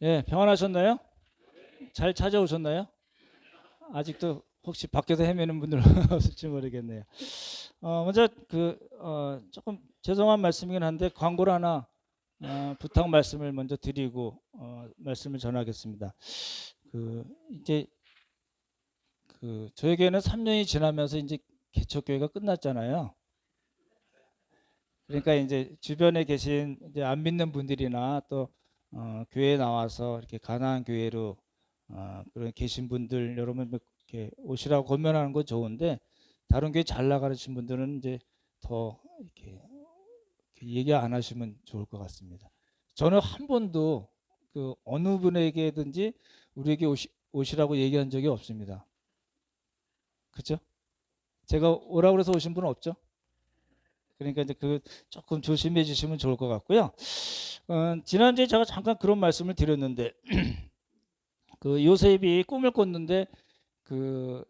예, 평안하셨나요? 잘 찾아오셨나요? 아직도 혹시 밖에서 헤매는 분들 없을지 모르겠네요. 먼저 조금 죄송한 말씀이긴 한데 광고를 하나 부탁 말씀을 먼저 드리고 말씀을 전하겠습니다. 이제 저에게는 3년이 지나면서 이제 개척교회가 끝났잖아요. 그러니까 이제 주변에 계신 이제 안 믿는 분들이나 또 교회에 나와서 이렇게 가나안 교회로 그런 계신 분들 여러분 이렇게 오시라고 권면하는 건 좋은데 다른 교회 잘 나가신 분들은 이제 더 이렇게 얘기 안 하시면 좋을 것 같습니다. 저는 한 번도 그 어느 분에게든지 우리에게 오시라고 얘기한 적이 없습니다. 그렇죠? 제가 오라고 그래서 오신 분은 없죠? 그러니까 이제 조금 조심해 주시면 좋을 것 같고요. 지난주에 제가 잠깐 그런 말씀을 드렸는데 그 요셉이 꿈을 꿨는데 그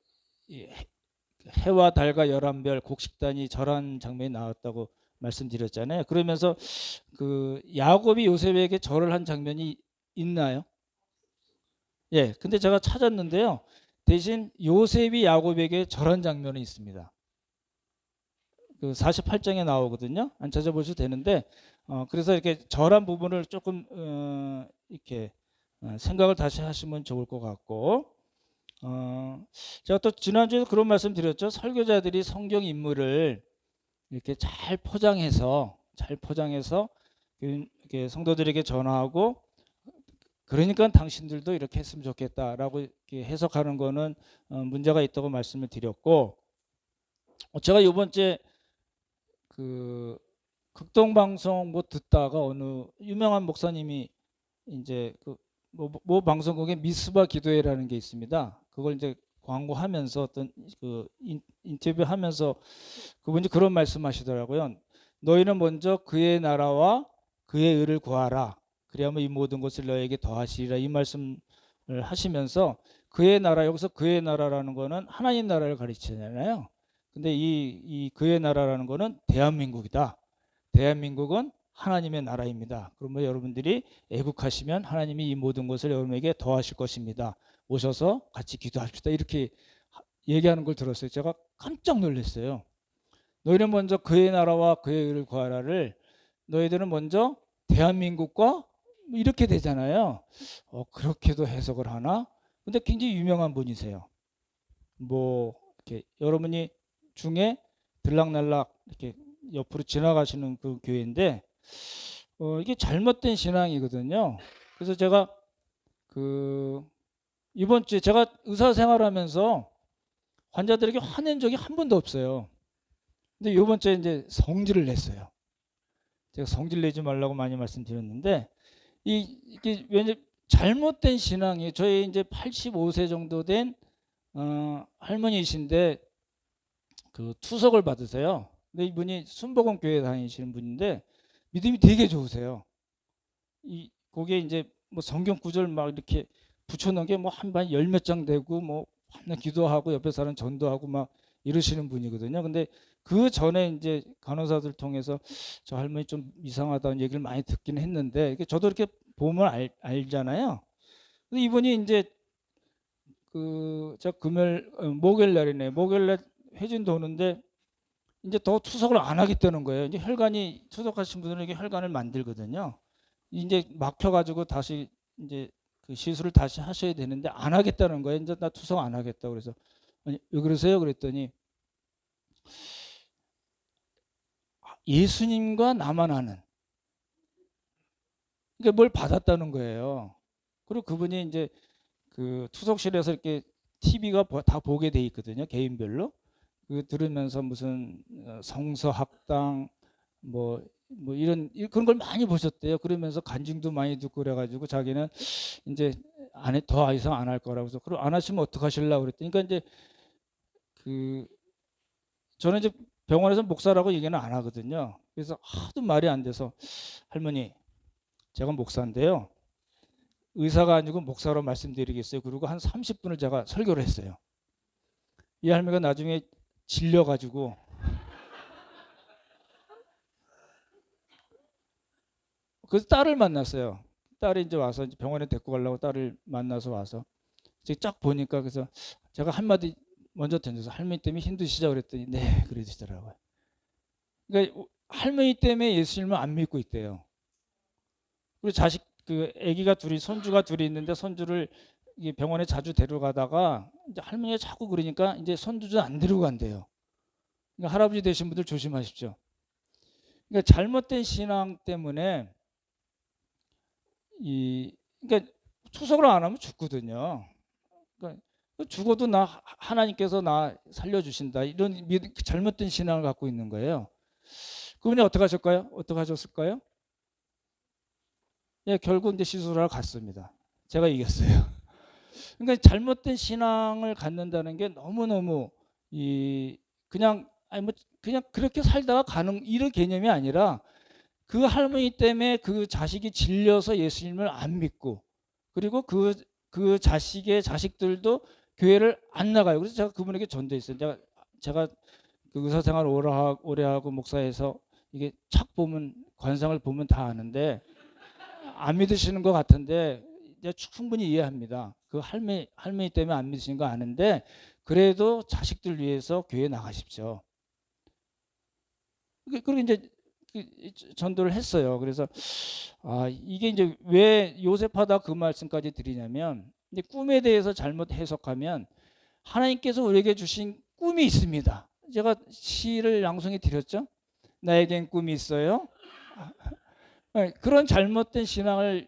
해와 달과 열한 별 곡식단이 절한 장면이 나왔다고 말씀드렸잖아요. 그러면서 그 야곱이 요셉에게 절을 한 장면이 있나요? 예. 근데 제가 찾았는데요. 대신 요셉이 야곱에게 절한 장면이 있습니다. 그 48장에 나오거든요. 안 찾아보셔도 되는데 그래서 이렇게 절한 부분을 조금 이렇게 생각을 다시 하시면 좋을 것 같고 제가 또 지난주에 그런 말씀 드렸죠. 설교자들이 성경 인물을 이렇게 잘 포장해서 이렇게 성도들에게 전하고 그러니까 당신들도 이렇게 했으면 좋겠다라고 이렇게 해석하는 거는 문제가 있다고 말씀을 드렸고 제가 이번 주에 그 극동 방송 뭐 듣다가 어느 유명한 목사님이 이제 뭐 방송국에 미스바 기도회라는 게 있습니다. 그걸 이제 광고하면서 어떤 인터뷰하면서 그분이 그런 말씀하시더라고요. 너희는 먼저 그의 나라와 그의 의를 구하라. 그리하면 이 모든 것을 너에게 더하시리라. 이 말씀을 하시면서 그의 나라 여기서 그의 나라라는 거는 하나님 나라를 가르치잖아요. 근데 이 그의 나라라는 거는 대한민국이다. 대한민국은 하나님의 나라입니다. 그러면 여러분들이 애국하시면 하나님이 이 모든 것을 여러분에게 더하실 것입니다. 오셔서 같이 기도합시다. 이렇게 얘기하는 걸 들었어요. 제가 깜짝 놀랐어요. 너희는 먼저 그의 나라와 그의 의를 구하라를 너희들은 먼저 대한민국과 이렇게 되잖아요. 그렇게도 해석을 하나? 근데 굉장히 유명한 분이세요. 뭐 이렇게 여러분이 중에 들락날락 이렇게 옆으로 지나가시는 그 교회인데 이게 잘못된 신앙이거든요. 그래서 제가 그 이번 주에 제가 의사 생활하면서 환자들에게 화낸 적이 한 번도 없어요. 근데 이번 주에 이제 성질을 냈어요. 제가 성질 내지 말라고 많이 말씀드렸는데 이게 왜냐 잘못된 신앙이 저희 이제 85세 정도 된 할머니이신데 그 투석을 받으세요. 근데 이분이 순복음 교회 다니시는 분인데 믿음이 되게 좋으세요. 거기에 이제 뭐 성경 구절 막 이렇게 붙여놓은 게 뭐 한 반 열 몇 장 되고 뭐 맨날 기도하고 옆에 사람 전도하고 막 이러시는 분이거든요. 근데 그 전에 이제 간호사들 통해서 저 할머니 좀 이상하다는 얘기를 많이 듣긴 했는데 저도 이렇게 보면 알잖아요. 근데 이분이 이제 저 목요일 날이네. 목요일 날 회진 도는데 이제 더 투석을 안 하겠다는 거예요. 이제 혈관이 투석하신 분들은 이게 혈관을 만들거든요. 이제 막혀가지고 다시 이제 그 시술을 다시 하셔야 되는데 안 하겠다는 거예요. 이제 나 투석 안 하겠다. 그래서 아니 왜 그러세요? 그랬더니 예수님과 나만 아는 그러니까 뭘 받았다는 거예요. 그리고 그분이 이제 그 투석실에서 이렇게 TV가 다 보게 돼 있거든요. 개인별로. 그 들으면서 무슨 성서학당 뭐 이런 그런 걸 많이 보셨대요. 그러면서 간증도 많이 듣고 그래가지고 자기는 이제 더 이상 안 할 거라고 해서 그럼 안 하시면 어떡 하실라고 그랬더니 그러니까 이제 그 저는 이제 병원에서 목사라고 얘기는 안 하거든요. 그래서 하도 말이 안 돼서 할머니 제가 목사인데요. 의사가 아니고 목사로 말씀드리겠어요. 그리고 한 30분을 제가 설교를 했어요. 이 할머니가 나중에 질려가지고 그래서 딸을 만났어요. 딸이 이제 와서 이제 병원에 데리고 가려고 딸을 만나서 와서 이제 쫙 보니까 그래서 제가 한마디 먼저 던져서 할머니 때문에 힘드시죠? 그랬더니 네 그러시더라고요. 그러니까 할머니 때문에 예수님을 안 믿고 있대요. 그리고 자식 그 아기가 둘이 손주가 둘이 있는데 손주를 이 병원에 자주 데려가다가 이제 할머니가 자꾸 그러니까 이제 손주도 안 데리고 간대요. 그러니까 할아버지 되신 분들 조심하십시오. 그러니까 잘못된 신앙 때문에 이 그러니까 투석을 안 하면 죽거든요. 그러니까 죽어도 나 하나님께서 나 살려주신다 이런 잘못된 신앙을 갖고 있는 거예요. 그분이 어떻게 하셨을까요? 어떻게 하셨을까요? 예, 결국 이제 시술하러 갔습니다. 제가 이겼어요. 그러니까 잘못된 신앙을 갖는다는 게 너무너무 이 그냥 아니 뭐 그냥 그렇게 살다가 가는 이런 개념이 아니라 그 할머니 때문에 그 자식이 질려서 예수님을 안 믿고 그리고 그 자식의 자식들도 교회를 안 나가요. 그래서 제가 그분에게 전도했어요. 제가 그 의사생활 오래 하고 목사해서 이게 착 보면 관상을 보면 다 아는데 안 믿으시는 것 같은데 이제 충분히 이해합니다. 그 할머니 때문에 안 믿으시는 거 아는데 그래도 자식들 위해서 교회 나가십시오. 그리고 이제 전도를 했어요. 그래서 이게 이제 왜 요셉하다 그 말씀까지 드리냐면 이제 꿈에 대해서 잘못 해석하면 하나님께서 우리에게 주신 꿈이 있습니다. 제가 시를 양송해 드렸죠. 나에겐 꿈이 있어요. 그런 잘못된 신앙을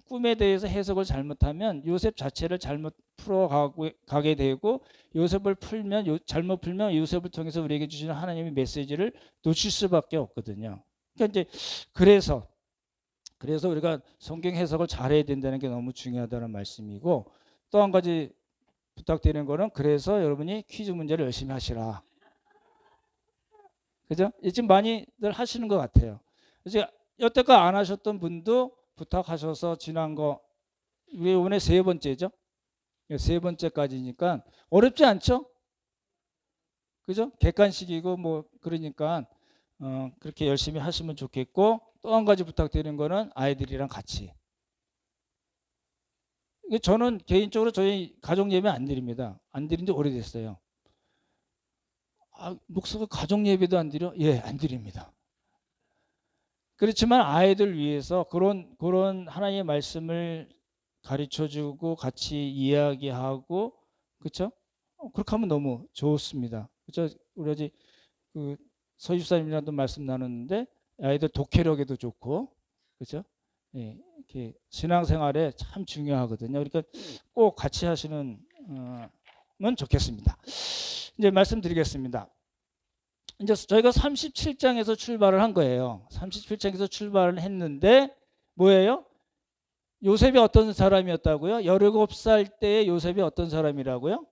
꿈에 대해서 해석을 잘못하면 요셉 자체를 잘못 풀어가게 되고 요셉을 잘못 풀면 요셉을 통해서 우리에게 주시는 하나님의 메시지를 놓칠 수밖에 없거든요. 그러니까 이제 그래서 우리가 성경 해석을 잘해야 된다는 게 너무 중요하다는 말씀이고 또 한 가지 부탁드리는 거는 그래서 여러분이 퀴즈 문제를 열심히 하시라. 그죠? 지금 많이들 하시는 것 같아요. 그래서 여태까지 안 하셨던 분도 부탁하셔서 지난 거 우리 이번에 세 번째죠. 세 번째까지니까 어렵지 않죠? 그죠? 객관식이고 뭐 그러니까 그렇게 열심히 하시면 좋겠고 또 한 가지 부탁드리는 거는 아이들이랑 같이. 저는 개인적으로 저희 가족 예배 안 드립니다. 안 드린 지 오래됐어요. 목사가 가족 예배도 안 드려? 예, 안 드립니다. 그렇지만 아이들 위해서 그런 하나님의 말씀을 가르쳐주고 같이 이야기하고 그렇죠? 그렇게 하면 너무 좋습니다. 그렇죠? 우리 아직 그 서집사님이랑도 말씀 나눴는데 아이들 독해력에도 좋고 그렇죠? 예, 이렇게 신앙생활에 참 중요하거든요. 그러니까 꼭 같이 하시는 면 좋겠습니다. 이제 말씀드리겠습니다. 이제 저희가 37장에서 출발을 한 거예요. 37장에서 출발을 했는데 뭐예요? 요셉이 어떤 사람이었다고요? 17살 때의 요셉이 어떤 사람이라고요?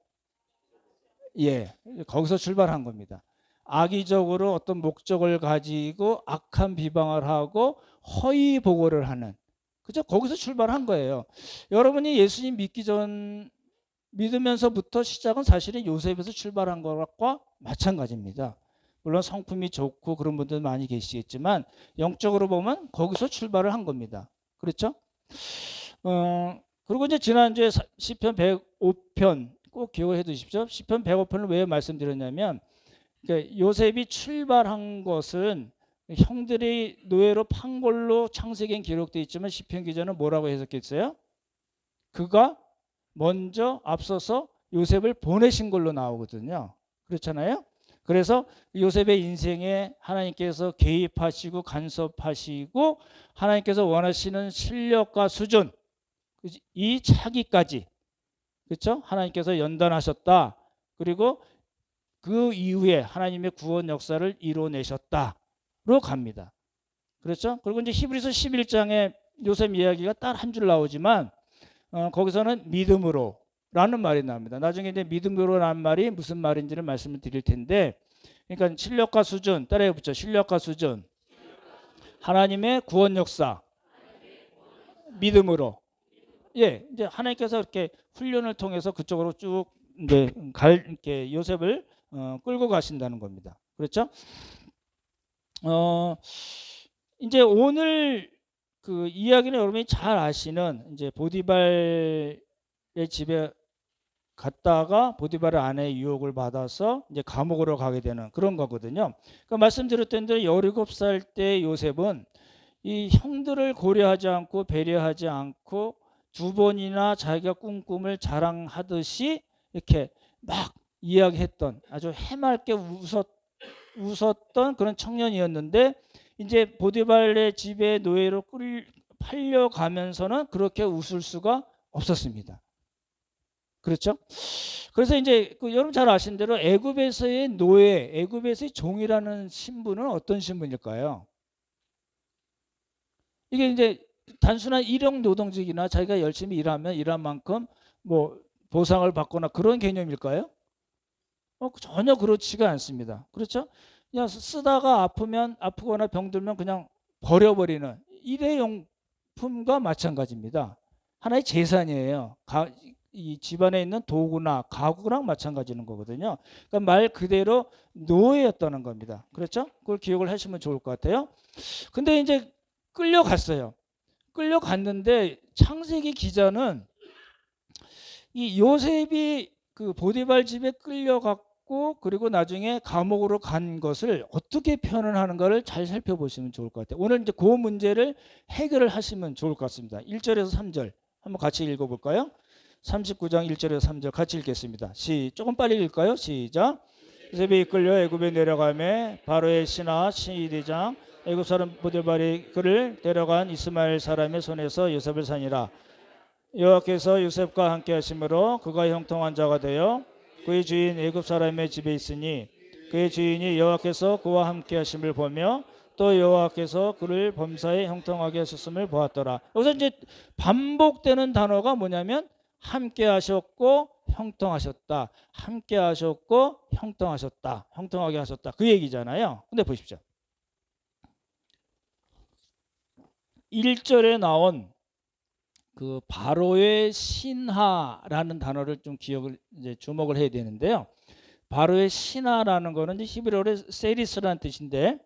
예, 거기서 출발한 겁니다. 악의적으로 어떤 목적을 가지고 악한 비방을 하고 허위 보고를 하는 그죠? 거기서 출발한 거예요. 여러분이 예수님 믿으면서부터 시작은 사실은 요셉에서 출발한 것과 마찬가지입니다. 물론 성품이 좋고 그런 분들 많이 계시겠지만 영적으로 보면 거기서 출발을 한 겁니다. 그렇죠? 그리고 이제 지난주에 시편 105편 꼭 기억해 두십시오. 시편 105편을 왜 말씀드렸냐면 그러니까 요셉이 출발한 것은 형들이 노예로 판 걸로 창세기엔 기록되어 있지만 시편 기자는 뭐라고 해석했어요? 그가 먼저 앞서서 요셉을 보내신 걸로 나오거든요. 그렇잖아요. 그래서 요셉의 인생에 하나님께서 개입하시고 간섭하시고 하나님께서 원하시는 실력과 수준 이 차기까지 그렇죠? 하나님께서 연단하셨다. 그리고 그 이후에 하나님의 구원 역사를 이뤄내셨다로 갑니다. 그렇죠? 그리고 이제 히브리서 11장에 요셉 이야기가 딱 한 줄 나오지만 거기서는 믿음으로 라는 말이 나옵니다. 나중에 이제 믿음으로라는 말이 무슨 말인지를 말씀을 드릴 텐데 그러니까 실력과 수준 따라해 붙여 실력과 수준 하나님의 구원 역사 믿음으로 예 이제 하나님께서 이렇게 훈련을 통해서 그쪽으로 쭉 이제 이렇게 요셉을 끌고 가신다는 겁니다. 그렇죠? 이제 오늘 그 이야기는 여러분이 잘 아시는 이제 보디발의 집에 갔다가 보디발의 아내의 유혹을 받아서 이제 감옥으로 가게 되는 그런 거거든요. 그러니까 말씀드렸던 대로 17살 때 요셉은 이 형들을 고려하지 않고 배려하지 않고 두 번이나 자기가 꾼 꿈을 자랑하듯이 이렇게 막 이야기했던 아주 해맑게 웃었던 그런 청년이었는데 이제 보디발의 집에 노예로 팔려가면서는 그렇게 웃을 수가 없었습니다. 그렇죠? 그래서 이제 여러분 잘 아시는 대로 애굽에서의 노예, 애굽에서의 종이라는 신분은 어떤 신분일까요? 이게 이제 단순한 일용 노동직이나 자기가 열심히 일하면 일한 만큼 뭐 보상을 받거나 그런 개념일까요? 전혀 그렇지가 않습니다. 그렇죠? 그냥 쓰다가 아프거나 병들면 그냥 버려버리는 일회용품과 마찬가지입니다. 하나의 재산이에요. 이 집안에 있는 도구나 가구랑 마찬가지는 거거든요. 그러니까 말 그대로 노예였다는 겁니다. 그렇죠? 그걸 기억을 하시면 좋을 것 같아요. 근데 이제 끌려갔어요. 끌려갔는데 창세기 기자는 이 요셉이 그 보디발 집에 끌려갔고 그리고 나중에 감옥으로 간 것을 어떻게 표현을 하는가를 잘 살펴보시면 좋을 것 같아요. 오늘 이제 그 문제를 해결을 하시면 좋을 것 같습니다. 1절에서 3절 한번 같이 읽어볼까요? 39장 1절에서 3절 같이 읽겠습니다. 조금 빨리 읽을까요? 시작. 요셉이 이끌려 애굽에 내려가매 바로의 신하 시디장 애굽 사람 보디발이 그를 데려간 이스마엘 사람의 손에서 요셉을 산이라. 여호와께서 요셉과 함께 하심으로 그가 형통한 자가 되어 그의 주인 애굽 사람의 집에 있으니 그의 주인이 여호와께서 그와 함께 하심을 보며 또 여호와께서 그를 범사에 형통하게 하셨음을 보았더라. 여기서 이제 반복되는 단어가 뭐냐면 함께 하셨고 형통하셨다. 함께 하셨고 형통하셨다. 형통하게 하셨다. 그 얘기잖아요. 근데 보십시오. 1절에 나온 그 바로의 신하라는 단어를 좀 이제 주목을 해야 되는데요. 바로의 신하라는 거는 이제 히브리어로 세리스라는 뜻인데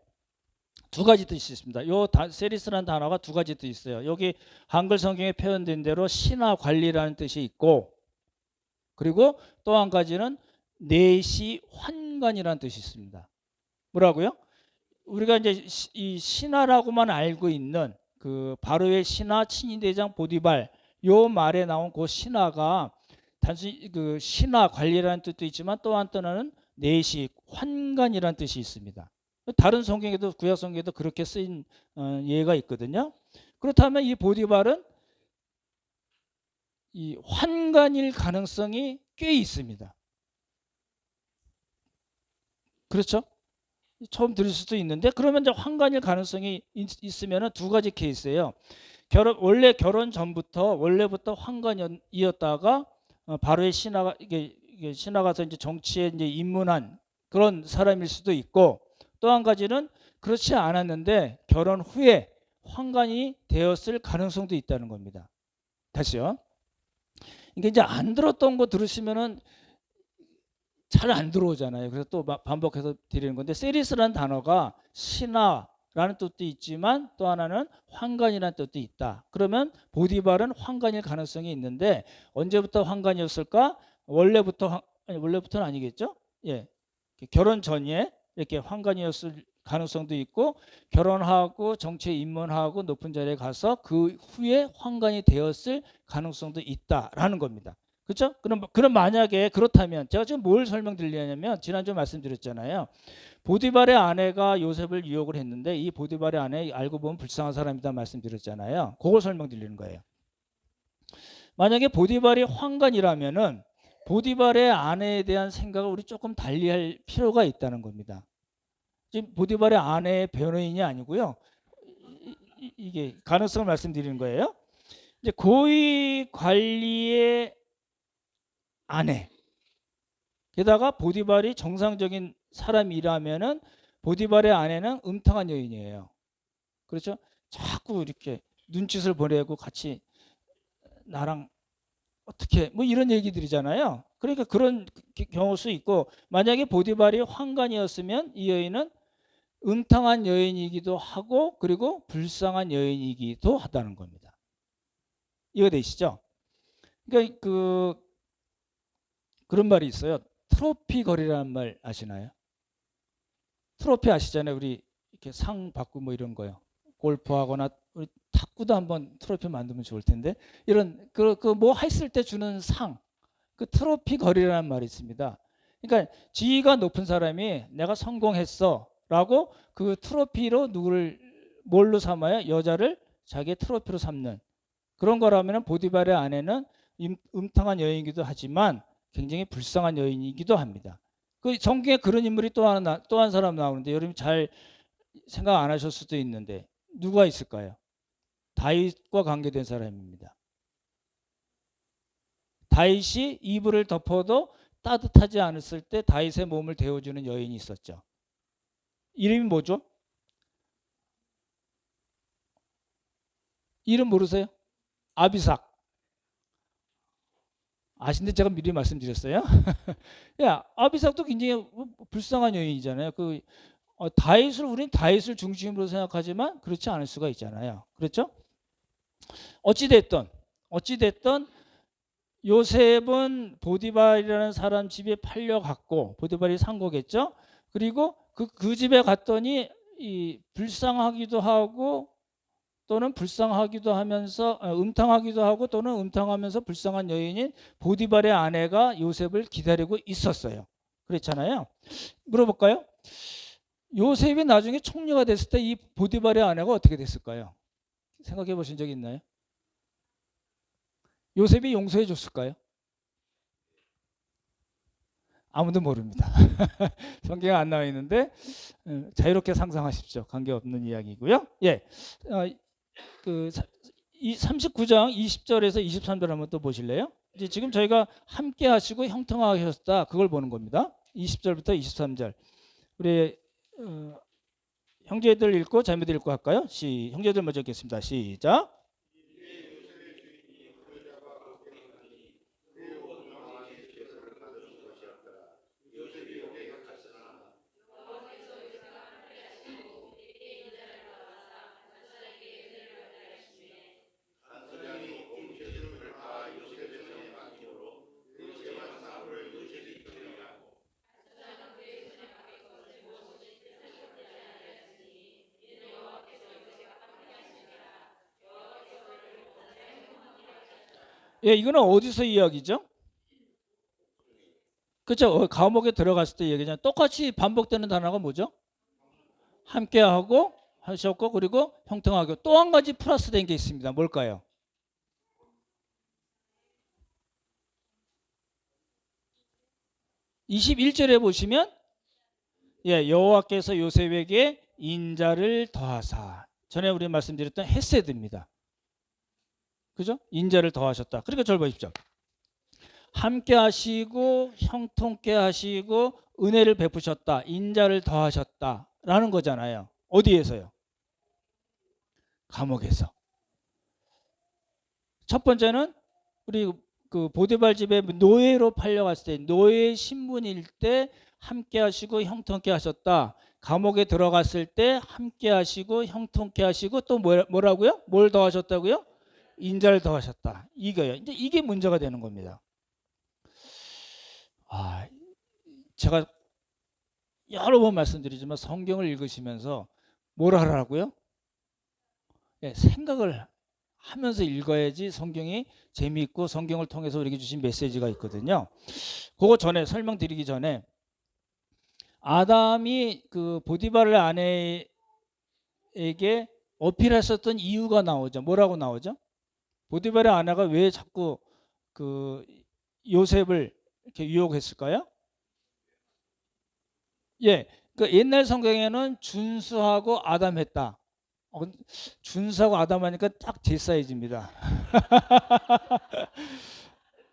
두 가지 뜻이 있습니다. 요 세리스라는 단어가 두 가지 뜻이 있어요. 여기 한글 성경에 표현된 대로 신하 관리라는 뜻이 있고 그리고 또 한 가지는 내시 환관이라는 뜻이 있습니다. 뭐라고요? 우리가 이제 이 신하라고만 알고 있는 그 바로의 신하 친위대장 보디발 요 말에 나온 그 신하가 단순히 그 신하 관리라는 뜻도 있지만 또 한편은 내시 환관이라는 뜻이 있습니다. 다른 성경에도 구약 성경에도 그렇게 쓰인 예가 있거든요. 그렇다면 이 보디발은 이 환관일 가능성이 꽤 있습니다. 그렇죠? 처음 들을 수도 있는데 그러면 이제 환관일 가능성이 있으면 두 가지 케이스예요. 원래 결혼 전부터 원래부터 환관이었다가 바로의 신하가 이게 신하가서 이제 정치에 이제 입문한 그런 사람일 수도 있고 또 한 가지는 그렇지 않았는데 결혼 후에 환관이 되었을 가능성도 있다는 겁니다. 다시요. 이게 이제 안 들었던 거 들으시면은 잘 안 들어오잖아요. 그래서 또 반복해서 드리는 건데 세리스라는 단어가 신하라는 뜻도 있지만 또 하나는 환관이라는 뜻도 있다. 그러면 보디발은 환관일 가능성이 있는데 언제부터 환관이었을까? 원래부터는 아니겠죠? 예, 결혼 전에 이렇게 환관이었을 가능성도 있고 결혼하고 정치에 입문하고 높은 자리에 가서 그 후에 환관이 되었을 가능성도 있다라는 겁니다. 그렇죠? 그럼 만약에 그렇다면 제가 지금 뭘 설명드리냐면 지난주에 말씀드렸잖아요. 보디발의 아내가 요셉을 유혹을 했는데 이 보디발의 아내 알고 보면 불쌍한 사람이다 말씀드렸잖아요. 그걸 설명드리는 거예요. 만약에 보디발이 환관이라면은 보디발의 아내에 대한 생각을 우리 조금 달리할 필요가 있다는 겁니다. 지금 보디발의 아내의 변호인이 아니고요. 이게 가능성을 말씀드리는 거예요. 이제 고위 관리의 아내. 게다가 보디발이 정상적인 사람이라면은 보디발의 아내는 음탕한 여인이에요. 그렇죠? 자꾸 이렇게 눈짓을 보내고 같이 나랑 어떻게 뭐 이런 얘기들이잖아요. 그러니까 그런 경우일 수 있고 만약에 보디발이 환관이었으면 이 여인은 음탕한 여인이기도 하고 그리고 불쌍한 여인이기도 하다는 겁니다. 이해되시죠? 그러니까 그런 말이 있어요. 트로피 거리라는 말 아시나요? 트로피 아시잖아요. 우리 이렇게 상 받고 뭐 이런 거요. 골프하거나 우리 탁구도 한번 트로피 만들면 좋을 텐데 이런 뭐 했을 때 주는 상, 그 트로피 거리라는 말이 있습니다. 그러니까 지위가 높은 사람이 내가 성공했어라고 그 트로피로 누구를 뭘로 삼아요? 여자를 자기의 트로피로 삼는 그런 거라면 보디발의 아내는 음탕한 여인이기도 하지만 굉장히 불쌍한 여인이기도 합니다. 그 성경에 그런 인물이 또 한 사람 나오는데 여러분이 잘 생각 안 하실 수도 있는데 누가 있을까요? 다윗과 관계된 사람입니다. 다윗이 이불을 덮어도 따뜻하지 않았을 때 다윗의 몸을 데워주는 여인이 있었죠. 이름이 뭐죠? 이름 모르세요? 아비삭. 아신데 제가 미리 말씀드렸어요. 야, 아비삭도 굉장히 불쌍한 여인이잖아요. 우리는 다윗을 중심으로 생각하지만 그렇지 않을 수가 있잖아요. 그렇죠? 어찌됐든 요셉은 보디발이라는 사람 집에 팔려갔고 보디발이 산 거겠죠. 그리고 그 집에 갔더니 이 불쌍하기도 하고 또는 불쌍하기도 하면서 음탕하기도 하고 또는 음탕하면서 불쌍한 여인인 보디발의 아내가 요셉을 기다리고 있었어요. 그렇잖아요. 물어볼까요? 요셉이 나중에 총리가 됐을 때 이 보디발의 아내가 어떻게 됐을까요? 생각해 보신 적 있나요? 요셉이 용서해 줬을까요? 아무도 모릅니다. 성경에 안 나와 있는데 자유롭게 상상하십시오. 관계없는 이야기고요. 예, 그 39장 20절에서 23절 한번 또 보실래요? 이제 지금 저희가 함께 하시고 형통하게 하셨다 그걸 보는 겁니다. 20절부터 23절 우리 형제들 읽고 자매들 읽고 할까요? 형제들 먼저 읽겠습니다. 시작. 예, 이거는 어디서 이야기죠? 그렇죠. 감옥에 들어갔을 때 얘기잖아요. 똑같이 반복되는 단어가 뭐죠? 함께하고 하셨고 그리고 형통하고 또 한 가지 플러스 된 게 있습니다. 뭘까요? 21절에 보시면 예, 여호와께서 요셉에게 인자를 더하사 전에 우리 말씀드렸던 헤세드입니다. 그죠? 인자를 더하셨다. 그러니까 절 보십시오. 함께 하시고 형통케 하시고 은혜를 베푸셨다. 인자를 더하셨다. 라는 거잖아요. 어디에서요? 감옥에서. 첫 번째는 우리 그 보디발 집에 노예로 팔려갔을 때 노예 신분일 때 함께 하시고 형통케 하셨다. 감옥에 들어갔을 때 함께 하시고 형통케 하시고 또 뭐라고요? 뭘 더하셨다고요? 인자를 더하셨다. 이거요. 이제 이게 문제가 되는 겁니다. 제가 여러 번 말씀드리지만 성경을 읽으시면서 뭘 하라고요? 예, 생각을 하면서 읽어야지 성경이 재미있고 성경을 통해서 우리에게 주신 메시지가 있거든요. 그거 전에 설명드리기 전에 아담이 그 보디발의 아내에게 어필했었던 이유가 나오죠. 뭐라고 나오죠? 보디발의 아내가 왜 자꾸 그 요셉을 이렇게 유혹했을까요? 예, 그 옛날 성경에는 준수하고 아담했다. 준수하고 아담하니까 딱 제 사이즈입니다.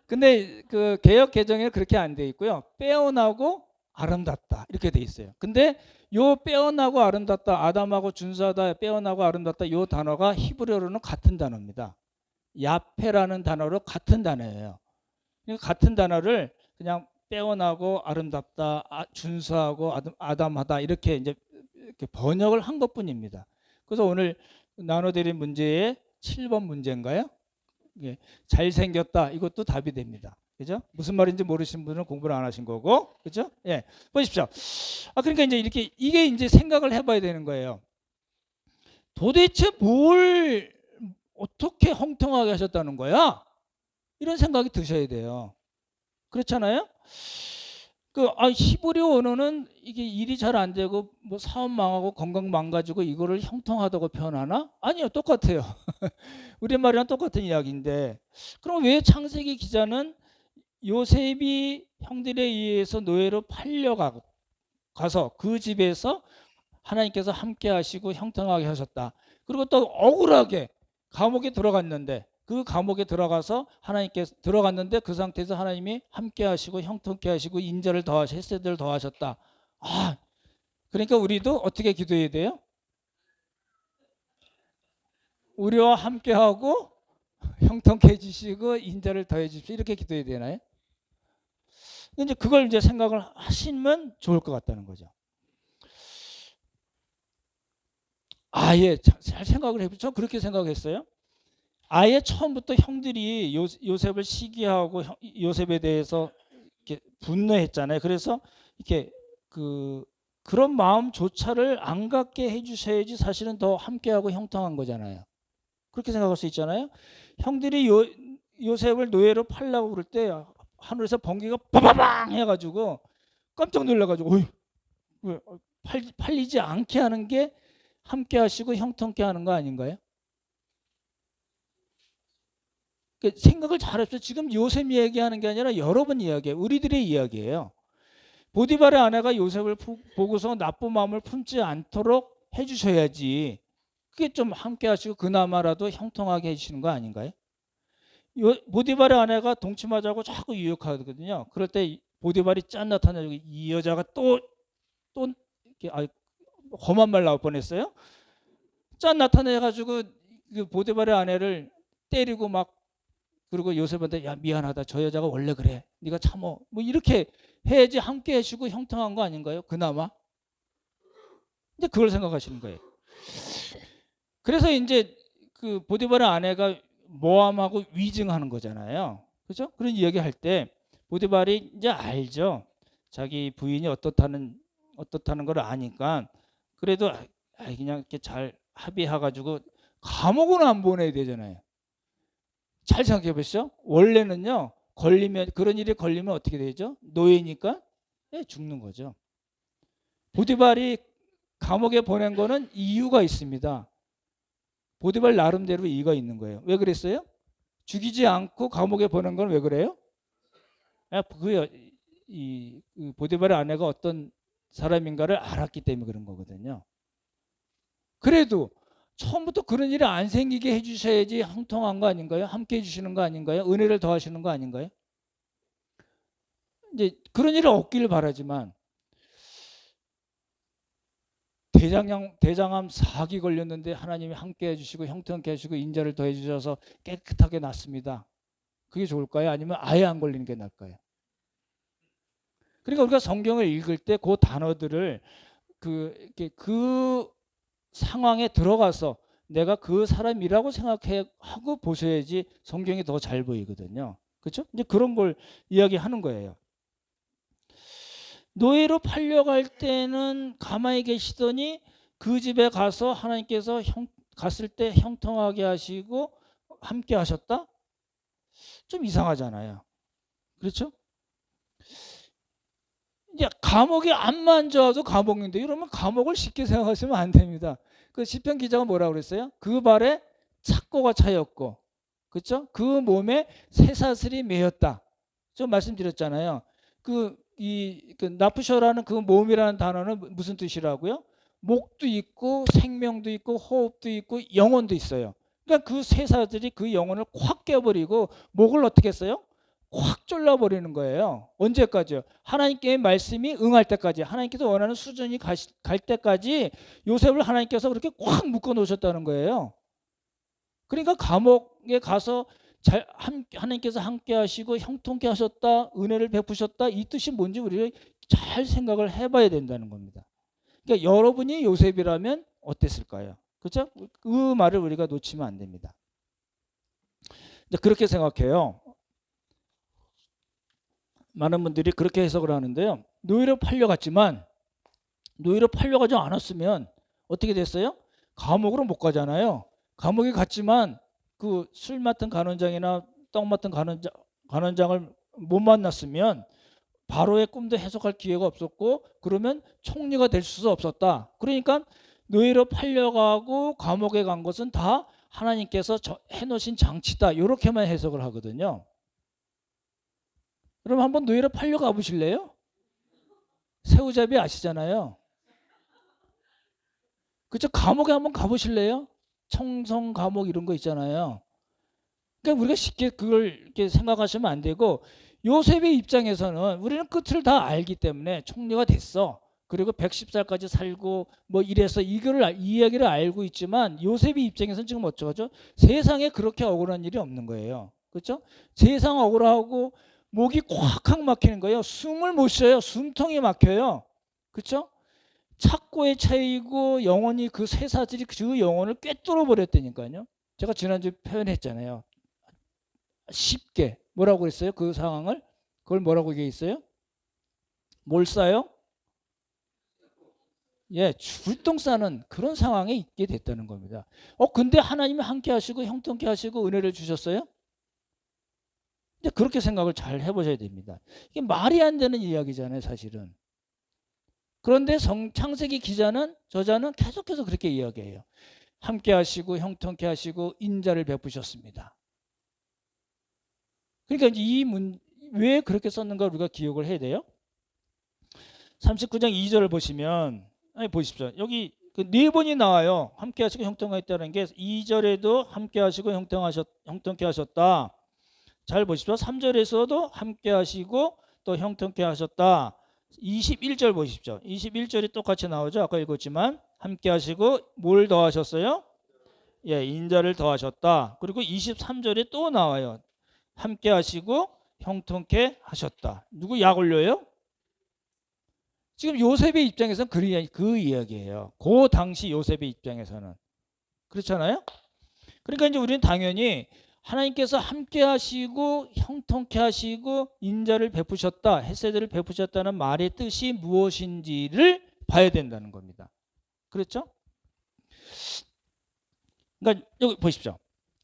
근데 그 개역 개정에는 그렇게 안 돼 있고요. 빼어나고 아름답다 이렇게 돼 있어요. 근데 요 빼어나고 아름답다, 아담하고 준수하다, 빼어나고 아름답다 요 단어가 히브리어로는 같은 단어입니다. 야페라는 단어로 같은 단어예요. 그러니까 같은 단어를 그냥 빼어나고 아름답다, 준수하고 아담하다 이렇게 이제 이렇게 번역을 한 것뿐입니다. 그래서 오늘 나눠드린 문제의 7번 문제인가요? 예, 잘생겼다. 이것도 답이 됩니다. 그죠? 무슨 말인지 모르신 분은 공부를 안 하신 거고, 그죠? 예, 보십시오. 그러니까 이제 이렇게 이게 이제 생각을 해봐야 되는 거예요. 도대체 뭘 어떻게 형통하게 하셨다는 거야? 이런 생각이 드셔야 돼요. 그렇잖아요? 히브리 언어는 이게 일이 잘 안 되고 뭐 사업 망하고 건강 망가지고 이거를 형통하다고 표현하나? 아니요, 똑같아요. 우리말이랑 똑같은 이야기인데, 그럼 왜 창세기 기자는 요셉이 형들에 의해서 노예로 팔려가서 그 집에서 하나님께서 함께 하시고 형통하게 하셨다. 그리고 또 억울하게 감옥에 들어갔는데, 그 감옥에 들어가서 하나님께서 들어갔는데 그 상태에서 하나님이 함께 하시고 형통케 하시고 인자를 더하셔 햇새들을 더하셨다. 그러니까 우리도 어떻게 기도해야 돼요? 우리와 함께하고 형통케 해주시고 인자를 더해 주십시오. 이렇게 기도해야 되나요? 이제 그걸 이제 생각을 하시면 좋을 것 같다는 거죠. 아예 잘 생각을 해보죠. 그렇게 생각했어요. 아예 처음부터 형들이 요셉을 시기하고 요셉에 대해서 이렇게 분노했잖아요. 그래서 이렇게 그런 마음조차를 안 갖게 해주셔야지 사실은 더 함께하고 형통한 거잖아요. 그렇게 생각할 수 있잖아요. 형들이 요셉을 노예로 팔려고 그럴 때 하늘에서 번개가 빠바방 해가지고 깜짝 놀라가지고 왜 팔리지 않게 하는 게 함께 하시고 형통케 하는 거 아닌가요? 생각을 잘해서 지금 요셉 이야기하는 게 아니라 여러분 이야기예요. 우리들의 이야기예요. 보디발의 아내가 요셉을 보고서 나쁜 마음을 품지 않도록 해주셔야지. 그게 좀 함께 하시고 그나마라도 형통하게 해주시는 거 아닌가요? 보디발의 아내가 동침하자고 자꾸 유혹하거든요. 그럴 때 보디발이 짠 나타나고 이 여자가 또 이렇게 험한 말 나올 뻔했어요. 짠 나타내가지고 그 보디발의 아내를 때리고 막 그리고 요셉한테 야 미안하다 저 여자가 원래 그래 네가 참어 뭐 이렇게 해야지 함께 해주고 형통한 거 아닌가요? 그나마 이제 그걸 생각하시는 거예요. 그래서 이제 그 보디발의 아내가 모함하고 위증하는 거잖아요. 그렇죠? 그런 이야기 할 때 보디발이 이제 알죠. 자기 부인이 어떻다는 걸 아니까 그래도 그냥 이렇게 잘 합의해가지고 감옥은 안 보내야 되잖아요. 잘 생각해 보시죠. 원래는요 걸리면 그런 일이 걸리면 어떻게 되죠? 노예니까 죽는 거죠. 보디발이 감옥에 보낸 거는 이유가 있습니다. 보디발 나름대로 이유가 있는 거예요. 왜 그랬어요? 죽이지 않고 감옥에 보낸 건 왜 그래요? 이 보디발의 아내가 어떤 사람인가를 알았기 때문에 그런 거거든요. 그래도 처음부터 그런 일이 안 생기게 해주셔야지 형통한 거 아닌가요? 함께 해주시는 거 아닌가요? 은혜를 더하시는 거 아닌가요? 이제 그런 일이 없기를 바라지만 대장암 4기 걸렸는데 하나님이 함께 해주시고 형통케 해주시고 인자를 더해 주셔서 깨끗하게 낫습니다. 그게 좋을까요? 아니면 아예 안 걸리는 게 나을까요? 그러니까 우리가 성경을 읽을 때 그 단어들을 그 상황에 들어가서 내가 그 사람이라고 생각하고 보셔야지 성경이 더 잘 보이거든요. 그렇죠? 이제 그런 걸 이야기하는 거예요. 노예로 팔려갈 때는 가만히 계시더니 그 집에 가서 하나님께서 갔을 때 형통하게 하시고 함께 하셨다? 좀 이상하잖아요. 그렇죠? 이제 감옥에 안만 좋아도 감옥인데 이러면 감옥을 쉽게 생각하시면 안 됩니다. 그 시편 기자가 뭐라고 그랬어요? 그 발에 착고가 차였고, 그렇죠? 그 몸에 쇠사슬이 매였다. 좀 말씀드렸잖아요. 그 나프셔라는 그 몸이라는 단어는 무슨 뜻이라고요? 목도 있고 생명도 있고 호흡도 있고 영혼도 있어요. 그러니까 그 쇠사슬이 그 영혼을 콱 깨버리고 목을 어떻게 했어요? 확 졸라버리는 거예요. 언제까지요? 하나님께의 말씀이 응할 때까지, 하나님께서 원하는 수준이 갈 때까지 요셉을 하나님께서 그렇게 꽉 묶어 놓으셨다는 거예요. 그러니까 감옥에 가서 하나님께서 함께 하시고 형통케 하셨다, 은혜를 베푸셨다, 이 뜻이 뭔지 우리가 잘 생각을 해봐야 된다는 겁니다. 그러니까 여러분이 요셉이라면 어땠을까요? 그렇죠? 그 말을 우리가 놓치면 안 됩니다. 그렇게 생각해요. 많은 분들이 그렇게 해석을 하는데요. 노예로 팔려갔지만 노예로 팔려가지 않았으면 어떻게 됐어요? 감옥으로 못 가잖아요. 감옥에 갔지만 그 술 맡은 간원장이나 떡 맡은 간원장을 못 만났으면 바로의 꿈도 해석할 기회가 없었고 그러면 총리가 될 수 없었다. 그러니까 노예로 팔려가고 감옥에 간 것은 다 하나님께서 해놓으신 장치다. 이렇게만 해석을 하거든요. 그럼 한번 노예로 팔려가 보실래요? 새우잡이 아시잖아요. 그쵸? 감옥에 한번 가보실래요? 청성 감옥 이런 거 있잖아요. 그러니까 우리가 쉽게 그걸 이렇게 생각하시면 안 되고 요셉의 입장에서는 우리는 끝을 다 알기 때문에 총리가 됐어. 그리고 110살까지 살고 뭐 이래서 이 이야기를 알고 있지만 요셉의 입장에서는 지금 어쩌죠? 세상에 그렇게 억울한 일이 없는 거예요. 그렇죠? 세상 억울하고 목이 콱콱 막히는 거예요. 숨을 못 쉬어요. 숨통이 막혀요. 그렇죠? 착고에 차이고 영혼이 그 쇠사슬이 그 영혼을 꿰뚫어 버렸다니까요. 제가 지난주에 표현했잖아요. 쉽게 뭐라고 그랬어요? 그 상황을 그걸 뭐라고 얘기했어요? 뭘 싸요? 예, 줄동 싸는 그런 상황에 있게 됐다는 겁니다. 근데 하나님이 함께 하시고 형통케 하시고 은혜를 주셨어요? 근데 그렇게 생각을 잘 해보셔야 됩니다. 이게 말이 안 되는 이야기잖아요, 사실은. 그런데 창세기 저자는 계속해서 그렇게 이야기해요. 함께 하시고 형통케 하시고 인자를 베푸셨습니다. 그러니까 이제 왜 그렇게 썼는가 우리가 기억을 해야 돼요. 39장 2절을 보시면 보십시오. 여기 네 번이 나와요. 함께 하시고 형통하였다는 게 2절에도 함께 하시고 형통케 하셨다. 잘 보십시오. 3절에서도 함께 하시고 또 형통케 하셨다. 21절 보십시오. 21절이 똑같이 나오죠. 아까 읽었지만 함께 하시고 뭘 더하셨어요? 예, 인자를 더하셨다. 그리고 23절에 또 나와요. 함께 하시고 형통케 하셨다. 누구 약 올려요? 지금 요셉의 입장에서는 그 이야기예요. 그 당시 요셉의 입장에서는. 그렇잖아요? 그러니까 이제 우리는 당연히 하나님께서 함께 하시고 형통케 하시고 인자를 베푸셨다, 헤세드를 베푸셨다는 말의 뜻이 무엇인지를 봐야 된다는 겁니다. 그렇죠? 그러니까 여기 보십시오.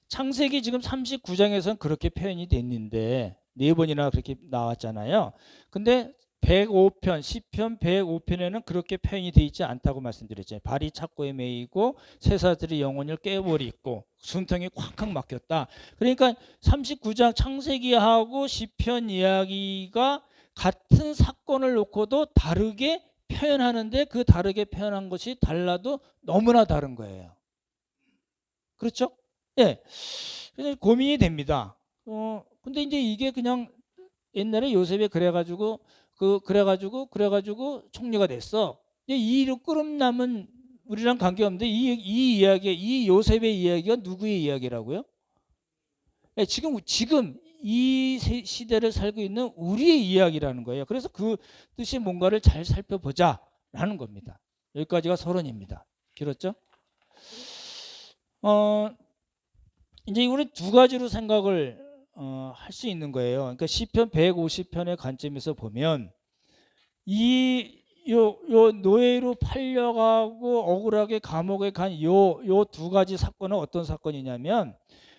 창세기 지금 39장에서는 그렇게 표현이 됐는데 네 번이나 그렇게 나왔잖아요. 근데 105편, 시편 105편에는 그렇게 표현이 되어 있지 않다고 말씀드렸잖아요. 발이 착고에 매이고 쇠사슬이 영혼을 깨버리고 숨통이 콱콱 막혔다. 그러니까 39장 창세기하고 시편 이야기가 같은 사건을 놓고도 다르게 표현하는데 그 다르게 표현한 것이 달라도 너무나 다른 거예요. 그렇죠? 예. 그래서 고민이 됩니다. 근데 이제 이게 그냥 옛날에 요셉이 그래가지고 총리가 됐어. 이 끄름남은 우리랑 관계없는데 이 이야기, 이 요셉의 이야기가 누구의 이야기라고요? 예, 지금 이 시대를 살고 있는 우리의 이야기라는 거예요. 그래서 그 뜻이 뭔가를 잘 살펴보자라는 겁니다. 여기까지가 서론입니다. 길었죠? 이제 우리 두 가지로 생각을 할 수 있는 거예요. 그러니까 시편 150편의 관점에서 보면 요 노예로 팔려가고 억울하게 감옥에 간 요 두 가지 사건은 어떤 사건이냐면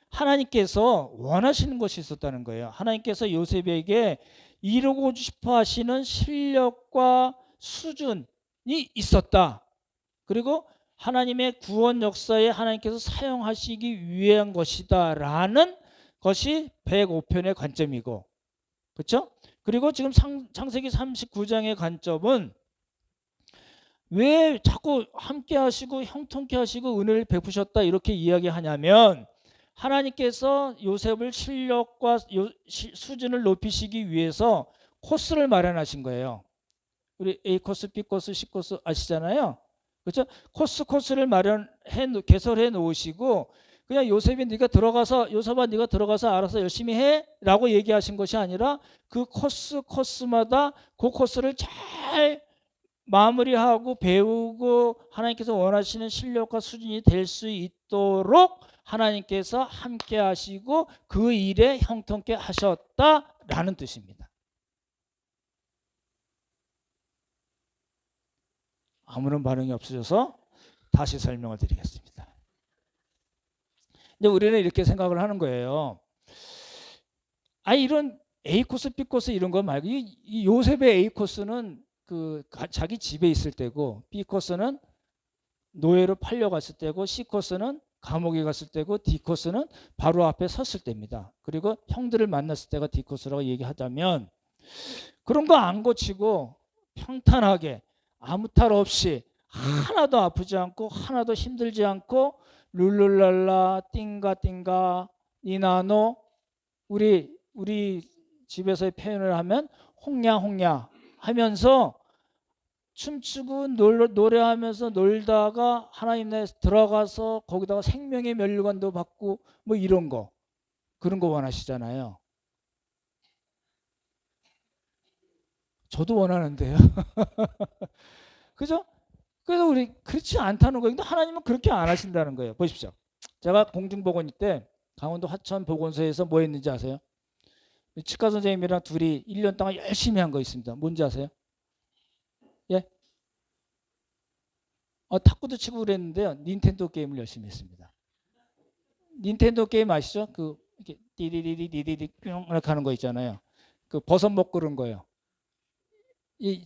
하나님께서 원하시는 것이 있었다는 거예요. 하나님께서 요셉에게 이루고 싶어 하시는 실력과 수준이 있었다. 그리고 하나님의 구원 역사에 하나님께서 사용하시기 위한 것이다 라는 것이 105편의 관점이고, 그렇죠? 그리고 지금 창세기 39장의 관점은 왜 자꾸 함께 하시고 형통케 하시고 은혜를 베푸셨다 이렇게 이야기하냐면 하나님께서 요셉을 실력과 수준을 높이시기 위해서 코스를 마련하신 거예요. 우리 A 코스, B 코스, C 코스 아시잖아요. 그렇죠? 코스를 개설해 놓으시고 그냥 요셉아 네가 들어가서 알아서 열심히 해라고 얘기하신 것이 아니라 그 코스마다 그 코스를 잘 마무리하고 배우고 하나님께서 원하시는 실력과 수준이 될 수 있도록 하나님께서 함께 하시고 그 일에 형통케 하셨다라는 뜻입니다. 아무런 반응이 없어져서 다시 설명을 드리겠습니다. 근데 우리는 이렇게 생각을 하는 거예요. 이런 A 코스, B 코스 이런 거 말고 이 요셉의 A 코스는 그 자기 집에 있을 때고, B 코스는 노예로 팔려갔을 때고, C 코스는 감옥에 갔을 때고, D 코스는 바로 앞에 섰을 때입니다. 그리고 형들을 만났을 때가 D 코스라고 얘기하자면, 그런 거 안 고치고 평탄하게 아무 탈 없이 하나도 아프지 않고 하나도 힘들지 않고 룰룰랄라 띵가띵가 니나노, 우리 집에서의 표현을 하면 홍야홍야 하면서 춤추고 노래하면서 놀다가 하나님 나라에 들어가서 거기다가 생명의 면류관도 받고 뭐 이런 거, 그런 거 원하시잖아요. 저도 원하는데요. 그죠? 그래서 우리 그렇지 않다는 거예요. 근데 하나님은 그렇게 안 하신다는 거예요. 보십시오. 제가 공중보건일 때 강원도 화천보건소에서 뭐 했는지 아세요? 치과 선생님이랑 둘이 1년 동안 열심히 한 거 있습니다. 뭔지 아세요? 예? 탁구도 치고 그랬는데요. 닌텐도 게임을 열심히 했습니다. 닌텐도 게임 아시죠? 그 이렇게 띠리리리리리 뿅 이렇게 하는 거 있잖아요. 그 버섯 먹고 그런 거요.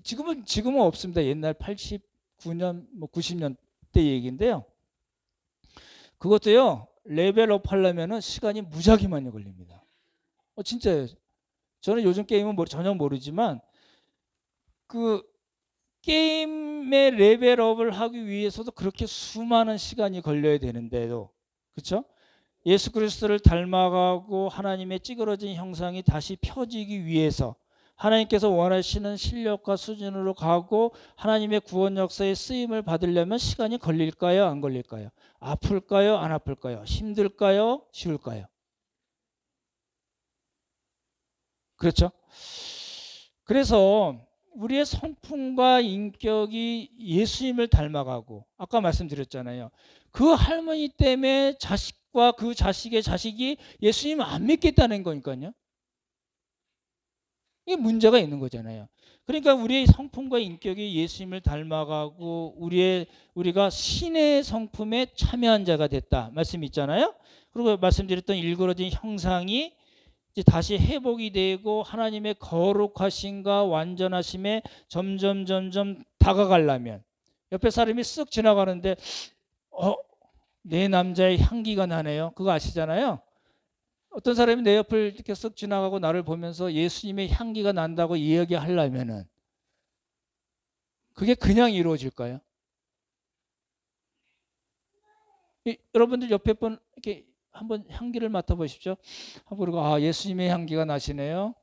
지금은 없습니다. 옛날 89년 뭐 90년대 얘기인데요. 그것도요. 레벨업 하려면은 시간이 무지하게 많이 걸립니다. 진짜요. 저는 요즘 게임은 전혀 모르지만 그 게임의 레벨업을 하기 위해서도 그렇게 수많은 시간이 걸려야 되는데도, 그렇죠? 예수 그리스도를 닮아가고 하나님의 찌그러진 형상이 다시 펴지기 위해서 하나님께서 원하시는 실력과 수준으로 가고 하나님의 구원 역사에 쓰임을 받으려면 시간이 걸릴까요? 안 걸릴까요? 아플까요? 안 아플까요? 힘들까요? 쉬울까요? 그렇죠? 그래서 우리의 성품과 인격이 예수님을 닮아가고, 아까 말씀드렸잖아요. 그 할머니 때문에 자식과 그 자식의 자식이 예수님을 안 믿겠다는 거니까요. 이게 문제가 있는 거잖아요. 그러니까 우리의 성품과 인격이 예수님을 닮아가고 우리가 신의 성품에 참여한 자가 됐다 말씀이 있잖아요. 그리고 말씀드렸던 일그러진 형상이 이제 다시 회복이 되고 하나님의 거룩하심과 완전하심에 점점 다가가려면, 옆에 사람이 쓱 지나가는데 내 남자의 향기가 나네요. 그거 아시잖아요. 어떤 사람이 내 옆을 이렇게 쓱 지나가고 나를 보면서 예수님의 향기가 난다고 이야기하려면은 그게 그냥 이루어질까요? 여러분들 옆에 분 이렇게 한번 향기를 맡아보십시오. 그리고 예수님의 향기가 나시네요.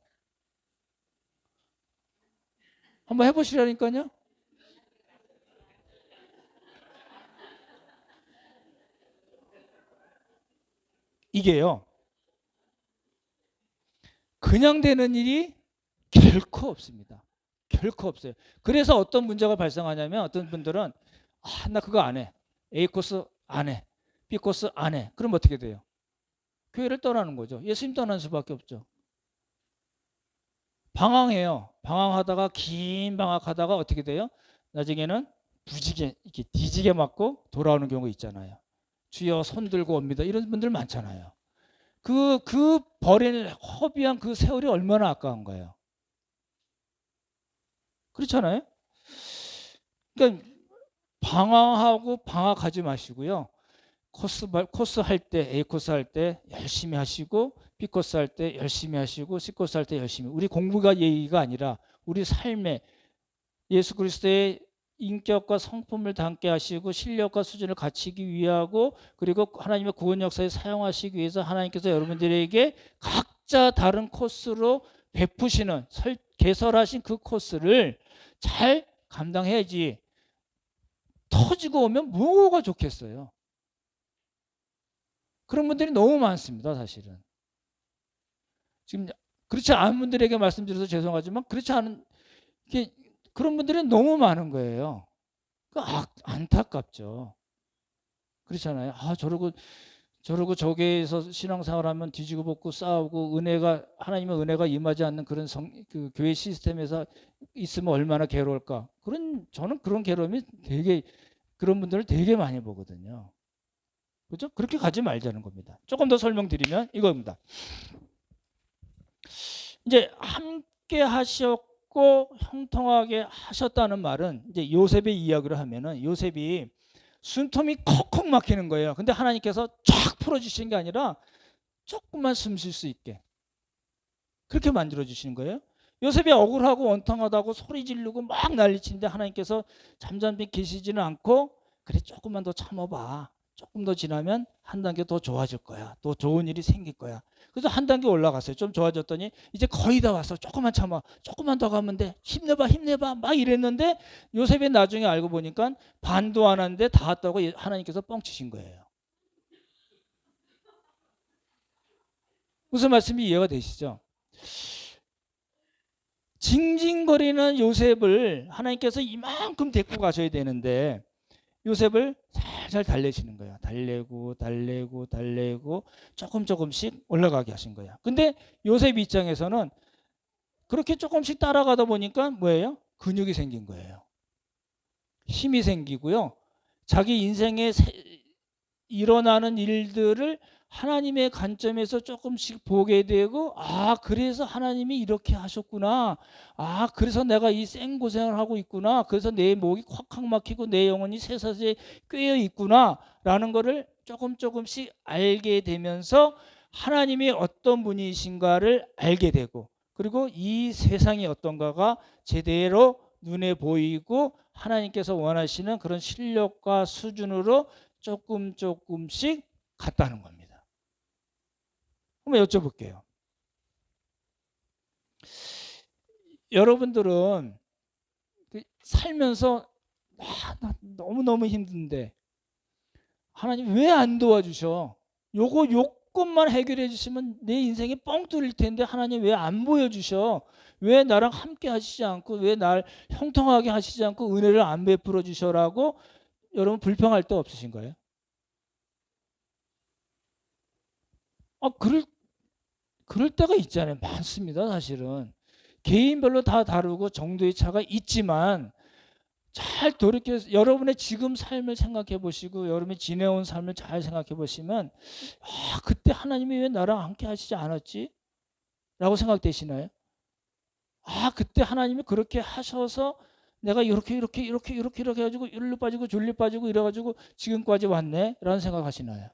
한번 해보시라니까요. 이게요, 그냥 되는 일이 결코 없습니다. 결코 없어요. 그래서 어떤 문제가 발생하냐면 어떤 분들은 나 그거 안 해. A 코스 안 해. B 코스 안 해. 그럼 어떻게 돼요? 교회를 떠나는 거죠. 예수님 떠나는 수밖에 없죠. 방황해요. 방황하다가 긴 방황하다가 어떻게 돼요? 나중에는 부지게 이렇게 뒤지게 맞고 돌아오는 경우 있잖아요. 주여 손 들고 옵니다. 이런 분들 많잖아요. 그 버린 허비한 그 세월이 얼마나 아까운 거예요. 그렇잖아요. 그러니까 방황하고 방황하지 마시고요. 코스 할 때, A 코스 할 때 열심히 하시고, B 코스 할 때 열심히 하시고, C 코스 할 때 열심히. 우리 공부가 얘기가 아니라 우리 삶에 예수 그리스도의 인격과 성품을 담게 하시고 실력과 수준을 갖추기 위하고, 그리고 하나님의 구원 역사에 사용하시기 위해서 하나님께서 여러분들에게 각자 다른 코스로 베푸시는 개설하신 그 코스를 잘 감당해야지. 터지고 오면 뭐가 좋겠어요. 그런 분들이 너무 많습니다. 사실은 지금 그렇지 않은 분들에게 말씀드려서 죄송하지만, 그렇지 않은 게 그런 분들이 너무 많은 거예요. 안타깝죠. 그렇잖아요. 저러고 저기에서 신앙생활하면 뒤지고 볶고 싸우고 하나님의 은혜가 임하지 않는 그런 그 교회 시스템에서 있으면 얼마나 괴로울까. 저는 그런 괴로움이 그런 분들을 되게 많이 보거든요. 그렇죠? 그렇게 가지 말자는 겁니다. 조금 더 설명드리면 이겁니다. 이제 함께 하셨고 형통하게 하셨다는 말은 이제 요셉의 이야기를 하면은 요셉이 숨통이 콕콕 막히는 거예요. 근데 하나님께서 쫙 풀어주시는 게 아니라 조금만 숨 쉴 수 있게 그렇게 만들어주시는 거예요. 요셉이 억울하고 원통하다고 소리 지르고 막 난리치는데 하나님께서 잠잠히 계시지는 않고 그래 조금만 더 참아봐. 조금 더 지나면 한 단계 더 좋아질 거야. 또 좋은 일이 생길 거야. 그래서 한 단계 올라갔어요. 좀 좋아졌더니 이제 거의 다 왔어. 조금만 참아. 조금만 더 가면 돼. 힘내봐. 막 이랬는데 요셉이 나중에 알고 보니까 반도 안 왔는데 다 왔다고 하나님께서 뻥치신 거예요. 무슨 말씀이 이해가 되시죠? 징징거리는 요셉을 하나님께서 이만큼 데리고 가셔야 되는데 요셉을 살살 달래시는 거예요. 달래고 조금씩 올라가게 하신 거예요. 근데 요셉 입장에서는 그렇게 조금씩 따라가다 보니까 뭐예요? 근육이 생긴 거예요. 힘이 생기고요. 자기 인생에 일어나는 일들을 하나님의 관점에서 조금씩 보게 되고 그래서 하나님이 이렇게 하셨구나. 그래서 내가 이 생고생을 하고 있구나. 그래서 내 목이 콱콱 막히고 내 영혼이 쇠사슬에 꿰어 있구나 라는 거를 조금씩 알게 되면서 하나님이 어떤 분이신가를 알게 되고 그리고 이 세상이 어떤가가 제대로 눈에 보이고 하나님께서 원하시는 그런 실력과 수준으로 조금씩 갔다는 겁니다. 한번 여쭤볼게요. 여러분들은 살면서 나 너무너무 힘든데 하나님 왜 안 도와주셔? 요것만 해결해 주시면 내 인생이 뻥 뚫릴 텐데 하나님 왜 안 보여주셔? 왜 나랑 함께 하시지 않고 왜 날 형통하게 하시지 않고 은혜를 안 베풀어 주셔라고 여러분 불평할 데 없으신가요? 그럴 때가 있잖아요. 많습니다. 사실은 개인별로 다 다르고 정도의 차가 있지만 잘 돌이켜서 여러분의 지금 삶을 생각해 보시고 여러분이 지내온 삶을 잘 생각해 보시면 그때 하나님이 왜 나랑 함께 하시지 않았지? 라고 생각되시나요? 그때 하나님이 그렇게 하셔서 내가 이렇게 해가지고 일로 빠지고 졸리 빠지고 이래가지고 지금까지 왔네? 라는 생각하시나요?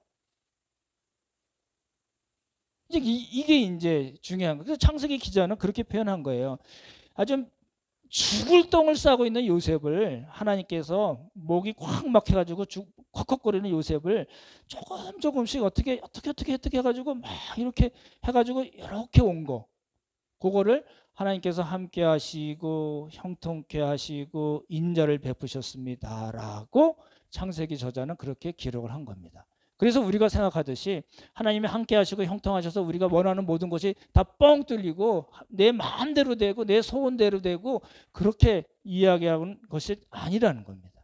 이게 이제 중요한 거예요. 그래서 창세기 기자는 그렇게 표현한 거예요. 아주 죽을 똥을 싸고 있는 요셉을 하나님께서 목이 콱 막혀가지고 콱콱거리는 요셉을 조금씩 어떻게 해가지고 막 이렇게 해가지고 이렇게 온 거. 그거를 하나님께서 함께 하시고 형통케 하시고 인자를 베푸셨습니다라고 창세기 저자는 그렇게 기록을 한 겁니다. 그래서 우리가 생각하듯이 하나님이 함께 하시고 형통하셔서 우리가 원하는 모든 것이 다 뻥 뚫리고 내 마음대로 되고 내 소원대로 되고 그렇게 이야기하는 것이 아니라는 겁니다.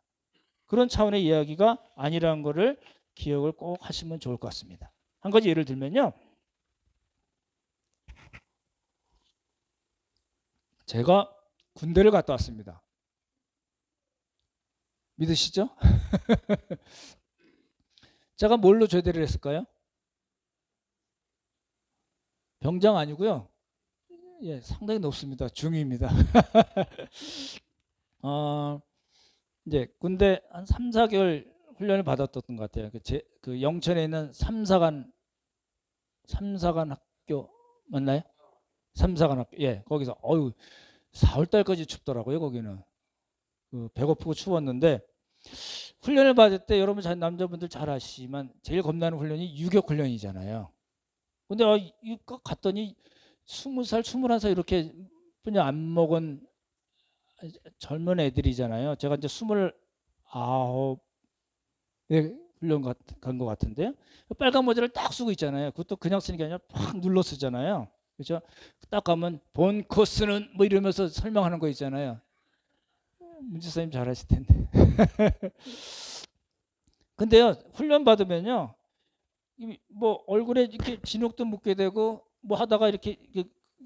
그런 차원의 이야기가 아니라는 것을 기억을 꼭 하시면 좋을 것 같습니다. 한 가지 예를 들면요. 제가 군대를 갔다 왔습니다. 믿으시죠? 제가 뭘로 제대를 했을까요? 병장 아니고요. 예, 상당히 높습니다. 중위입니다. 이제 군대 한 3, 4개월 훈련을 받았던 것 같아요. 그 영천에 있는 삼사관 학교 맞나요? 삼사관 학교. 예, 거기서 4월 달까지 춥더라고요, 거기는. 배고프고 추웠는데 훈련을 받을 때 여러분 남자분들 잘 아시지만 제일 겁나는 훈련이 유격 훈련이잖아요. 근데 이거 갔더니 20살, 21살 이렇게 뿐이 안 먹은 젊은 애들이잖아요. 제가 이제 29에 훈련 간 것 같은데요. 빨간 모자를 딱 쓰고 있잖아요. 그것도 그냥 쓰는 게 아니라 팍 눌러 쓰잖아요. 그렇죠? 딱 가면 본 코스는 뭐 이러면서 설명하는 거 있잖아요. 문지사님 잘하실 텐데. 근데요, 훈련 받으면요, 뭐 얼굴에 이렇게 진흙도 묻게 되고 뭐 하다가 이렇게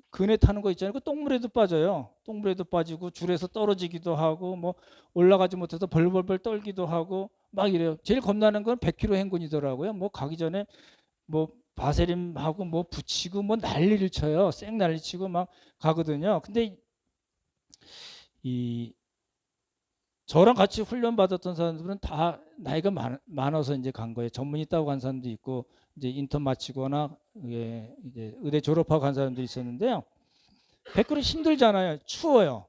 그네 타는 거 있잖아요. 그 똥물에도 빠져요. 똥물에도 빠지고 줄에서 떨어지기도 하고 뭐 올라가지 못해서 벌벌벌 떨기도 하고 막 이래요. 제일 겁나는 건 100km 행군이더라고요. 뭐 가기 전에 뭐 바세림하고 뭐 붙이고 뭐 난리를 쳐요. 쌩 난리 치고 막 가거든요. 근데 이 저랑 같이 훈련 받았던 사람들은 다 나이가 많아서 이제 간 거예요. 전문의 따고 간 사람도 있고 이제 인턴 마치거나 이제 의대 졸업하고 간 사람도 있었는데요. 100km 힘들잖아요. 추워요.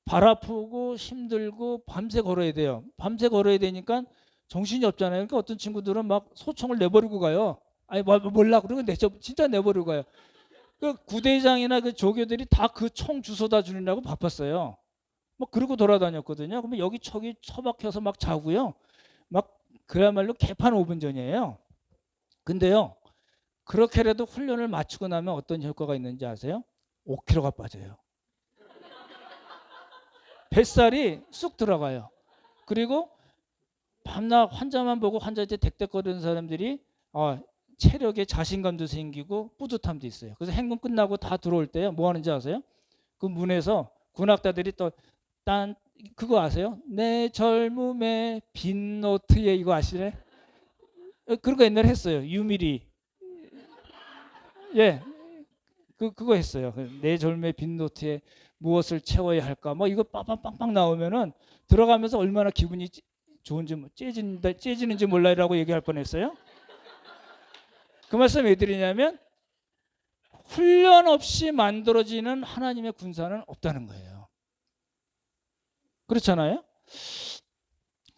발 아프고 힘들고 밤새 걸어야 돼요. 밤새 걸어야 되니까 정신이 없잖아요. 그러니까 어떤 친구들은 막 소총을 내버리고 가요. 아니 몰라 그러고 진짜 내버리고 가요. 그 구대장이나 그 조교들이 다 그 총 주워다 주느라고 바빴어요. 뭐 그러고 돌아다녔거든요. 그러면 여기 척이 처박혀서 막 자고요. 막 그야말로 개판 5분 전이에요. 근데요, 그렇게라도 훈련을 마치고 나면 어떤 효과가 있는지 아세요? 5kg가 빠져요. 뱃살이 쑥 들어가요. 그리고 밤낮 환자만 보고 환자한테 덱덱거리는 사람들이 체력에 자신감도 생기고 뿌듯함도 있어요. 그래서 행군 끝나고 다 들어올 때요, 뭐 하는지 아세요? 그 문에서 군악자들이 또 딴 그거 아세요? 내 젊음의 빈 노트에 이거 아시네? 그런 거 옛날에 했어요. 유미리. 예, 그거 했어요. 내 젊음의 빈 노트에 무엇을 채워야 할까? 뭐 이거 빵빵빵빵 나오면은 들어가면서 얼마나 기분이 좋은지 째지는지 몰라요라고 얘기할 뻔했어요. 그 말씀 왜 드리냐면 훈련 없이 만들어지는 하나님의 군사는 없다는 거예요. 그렇잖아요.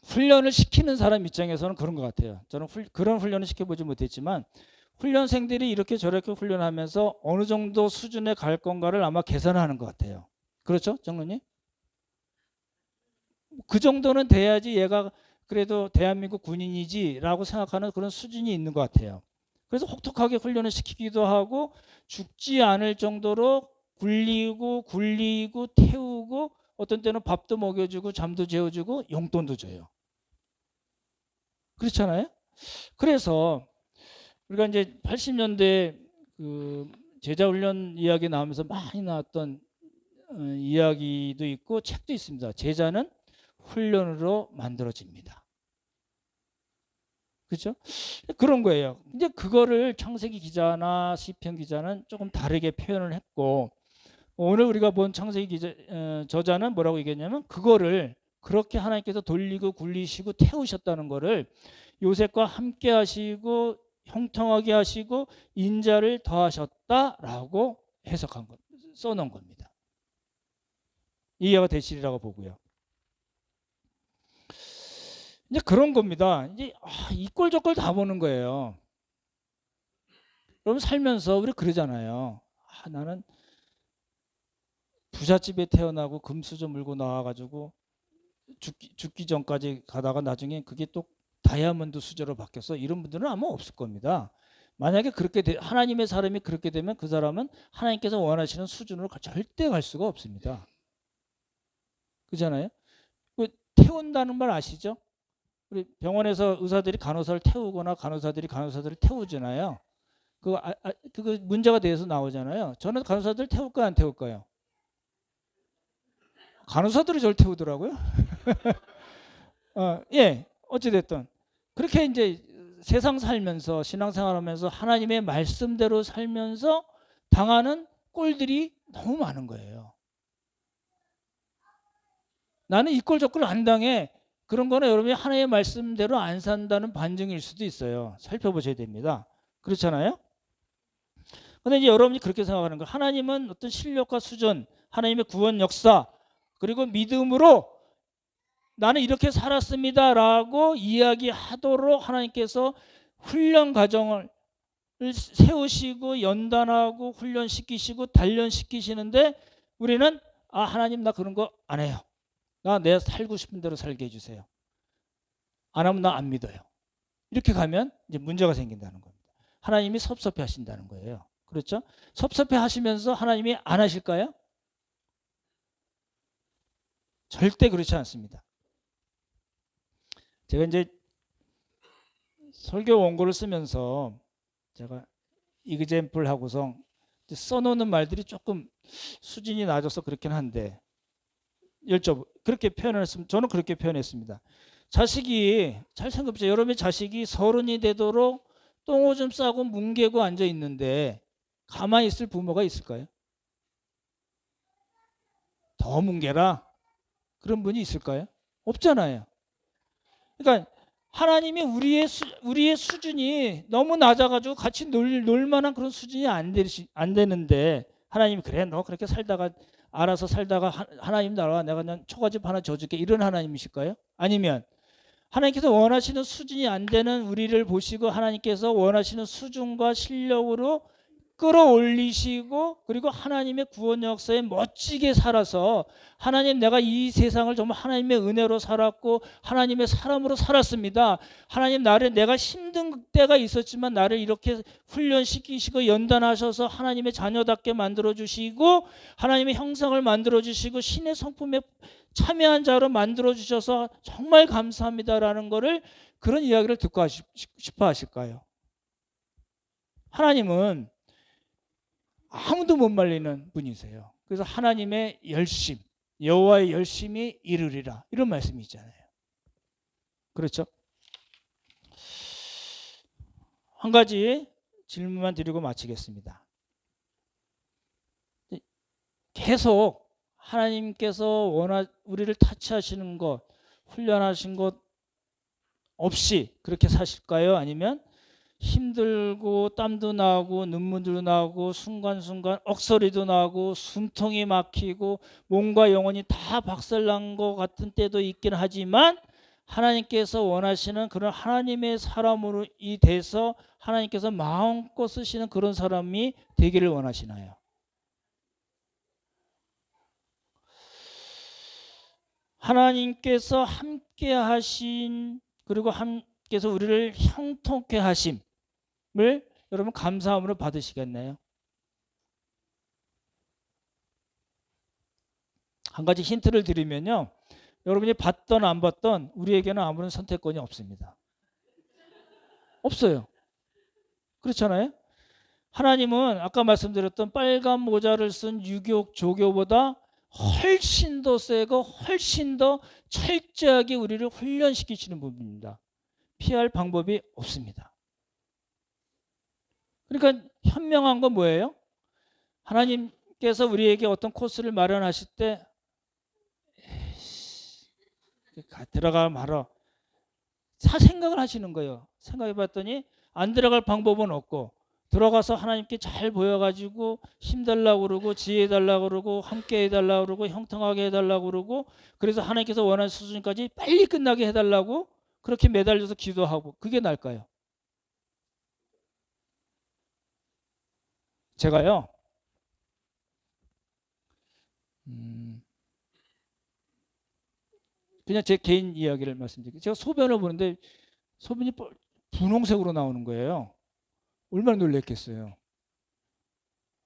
훈련을 시키는 사람 입장에서는 그런 것 같아요. 저는 그런 훈련을 시켜보지 못했지만 훈련생들이 이렇게 저렇게 훈련하면서 어느 정도 수준에 갈 건가를 아마 계산하는 것 같아요. 그렇죠, 장로님? 그 정도는 돼야지 얘가 그래도 대한민국 군인이지라고 생각하는 그런 수준이 있는 것 같아요. 그래서 혹독하게 훈련을 시키기도 하고 죽지 않을 정도로 굴리고 태우고 어떤 때는 밥도 먹여주고 잠도 재워주고 용돈도 줘요. 그렇잖아요. 그래서 우리가 이제 80년대 그 제자훈련 이야기 나오면서 많이 나왔던 이야기도 있고 책도 있습니다. 제자는 훈련으로 만들어집니다. 그렇죠? 그런 거예요. 이제 그거를 창세기 기자나 시편 기자는 조금 다르게 표현을 했고 오늘 우리가 본 창세기 기자, 저자는 뭐라고 얘기했냐면 그거를 그렇게 하나님께서 돌리고 굴리시고 태우셨다는 거를 요셉과 함께 하시고 형통하게 하시고 인자를 더하셨다라고 해석한 것, 써놓은 겁니다. 이해가 되시리라고 보고요. 이제 그런 겁니다. 이제 이꼴 저꼴 다 보는 거예요. 그럼 살면서 우리 그러잖아요. 나는 부잣집에 태어나고 금수저 물고 나와가지고 죽기 전까지 가다가 나중에 그게 또 다이아몬드 수저로 바뀌었어. 이런 분들은 아마 없을 겁니다. 만약에 하나님의 사람이 그렇게 되면 그 사람은 하나님께서 원하시는 수준으로 절대 갈 수가 없습니다. 그렇잖아요. 태운다는 말 아시죠? 우리 병원에서 의사들이 간호사를 태우거나 간호사들이 간호사들을 태우잖아요. 그거 문제가 돼서 나오잖아요. 저는 간호사들 태울까요, 안 태울까요? 간호사들이 저를 태우더라고요. 예, 어찌됐든 그렇게 이제 세상 살면서 신앙생활하면서 하나님의 말씀대로 살면서 당하는 꼴들이 너무 많은 거예요. 나는 이 꼴 저 꼴 안 당해. 그런 거는 여러분이 하나님의 말씀대로 안 산다는 반증일 수도 있어요. 살펴보셔야 됩니다. 그렇잖아요? 근데 이제 여러분이 그렇게 생각하는 거예요. 하나님은 어떤 실력과 수준, 하나님의 구원 역사, 그리고 믿음으로 나는 이렇게 살았습니다라고 이야기하도록 하나님께서 훈련 과정을 세우시고 연단하고 훈련시키시고 단련시키시는데 우리는 하나님 나 그런 거 안 해요. 나 내가 살고 싶은 대로 살게 해주세요. 안 하면 나 안 믿어요. 이렇게 가면 이제 문제가 생긴다는 겁니다. 하나님이 섭섭해 하신다는 거예요. 그렇죠? 섭섭해 하시면서 하나님이 안 하실까요? 절대 그렇지 않습니다. 제가 이제 설교 원고를 쓰면서 제가 이그젬플 하고서 써놓는 말들이 조금 수준이 낮아서 그렇긴 한데 그렇게 표현했으면 저는 그렇게 표현했습니다. 자식이 잘 생각해보세요. 여러분의 자식이 30이 되도록 똥오줌 싸고 뭉개고 앉아 있는데 가만히 있을 부모가 있을까요? 더 뭉개라 그런 분이 있을까요? 없잖아요. 그러니까 하나님이 우리의 수준이 너무 낮아가지고 같이 놀 만한 그런 수준이 안 되는데 하나님이 그래 너 그렇게 살다가 알아서 살다가 하나님 나라 내가 그냥 초가집 하나 줘줄게 이런 하나님이실까요? 아니면 하나님께서 원하시는 수준이 안 되는 우리를 보시고 하나님께서 원하시는 수준과 실력으로 끌어올리시고 그리고 하나님의 구원 역사에 멋지게 살아서 하나님 내가 이 세상을 정말 하나님의 은혜로 살았고 하나님의 사람으로 살았습니다. 하나님 나를 내가 힘든 때가 있었지만 나를 이렇게 훈련시키시고 연단하셔서 하나님의 자녀답게 만들어주시고 하나님의 형상을 만들어주시고 신의 성품에 참여한 자로 만들어주셔서 정말 감사합니다라는 거를 그런 이야기를 듣고 싶어 하실까요? 하나님은 아무도 못 말리는 분이세요. 그래서 하나님의 열심, 여호와의 열심이 이루리라 이런 말씀이 있잖아요. 그렇죠? 한 가지 질문만 드리고 마치겠습니다. 계속 하나님께서 우리를 타치하시는 것, 훈련하신 것 없이 그렇게 사실까요? 아니면 힘들고 땀도 나고 눈물도 나고 순간순간 억소리도 나고 숨통이 막히고 몸과 영혼이 다 박살난 것 같은 때도 있긴 하지만 하나님께서 원하시는 그런 하나님의 사람으로 이 돼서 하나님께서 마음껏 쓰시는 그런 사람이 되기를 원하시나요? 하나님께서 함께 하신 그리고 함께서 우리를 형통케 하심 을 여러분 감사함으로 받으시겠나요? 한 가지 힌트를 드리면요. 여러분이 받던 안 받던 우리에게는 아무런 선택권이 없습니다. 없어요. 그렇잖아요. 하나님은 아까 말씀드렸던 빨간 모자를 쓴 유교 조교보다 훨씬 더 세고 훨씬 더 철저하게 우리를 훈련시키시는 분입니다. 피할 방법이 없습니다. 그러니까 현명한 건 뭐예요? 하나님께서 우리에게 어떤 코스를 마련하실 때 들어가 말아 생각을 하시는 거예요. 생각해 봤더니 안 들어갈 방법은 없고 들어가서 하나님께 잘 보여가지고 힘달라고 그러고 지혜 해달라고 그러고 함께 해달라고 그러고 형통하게 해달라고 그러고 그래서 하나님께서 원하는 수준까지 빨리 끝나게 해달라고 그렇게 매달려서 기도하고 그게 나을까요? 제가요 그냥 제 개인 이야기를 말씀드릴게요. 제가 소변을 보는데 소변이 분홍색으로 나오는 거예요. 얼마나 놀랬겠어요.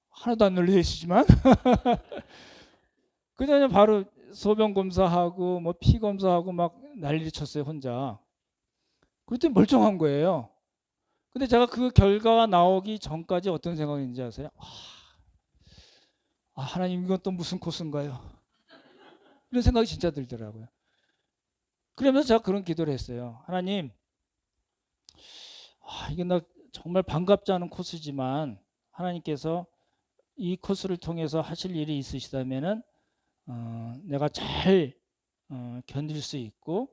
하나도 안 놀라시지만 그냥 바로 소변 검사하고 뭐 피 검사하고 막 난리를 쳤어요 혼자. 그랬더니 멀쩡한 거예요. 근데 제가 그 결과가 나오기 전까지 어떤 생각인지 아세요? 하나님 이건 또 무슨 코스인가요? 이런 생각이 진짜 들더라고요. 그러면서 제가 그런 기도를 했어요. 하나님 이게 나 정말 반갑지 않은 코스지만 하나님께서 이 코스를 통해서 하실 일이 있으시다면은 내가 잘 견딜 수 있고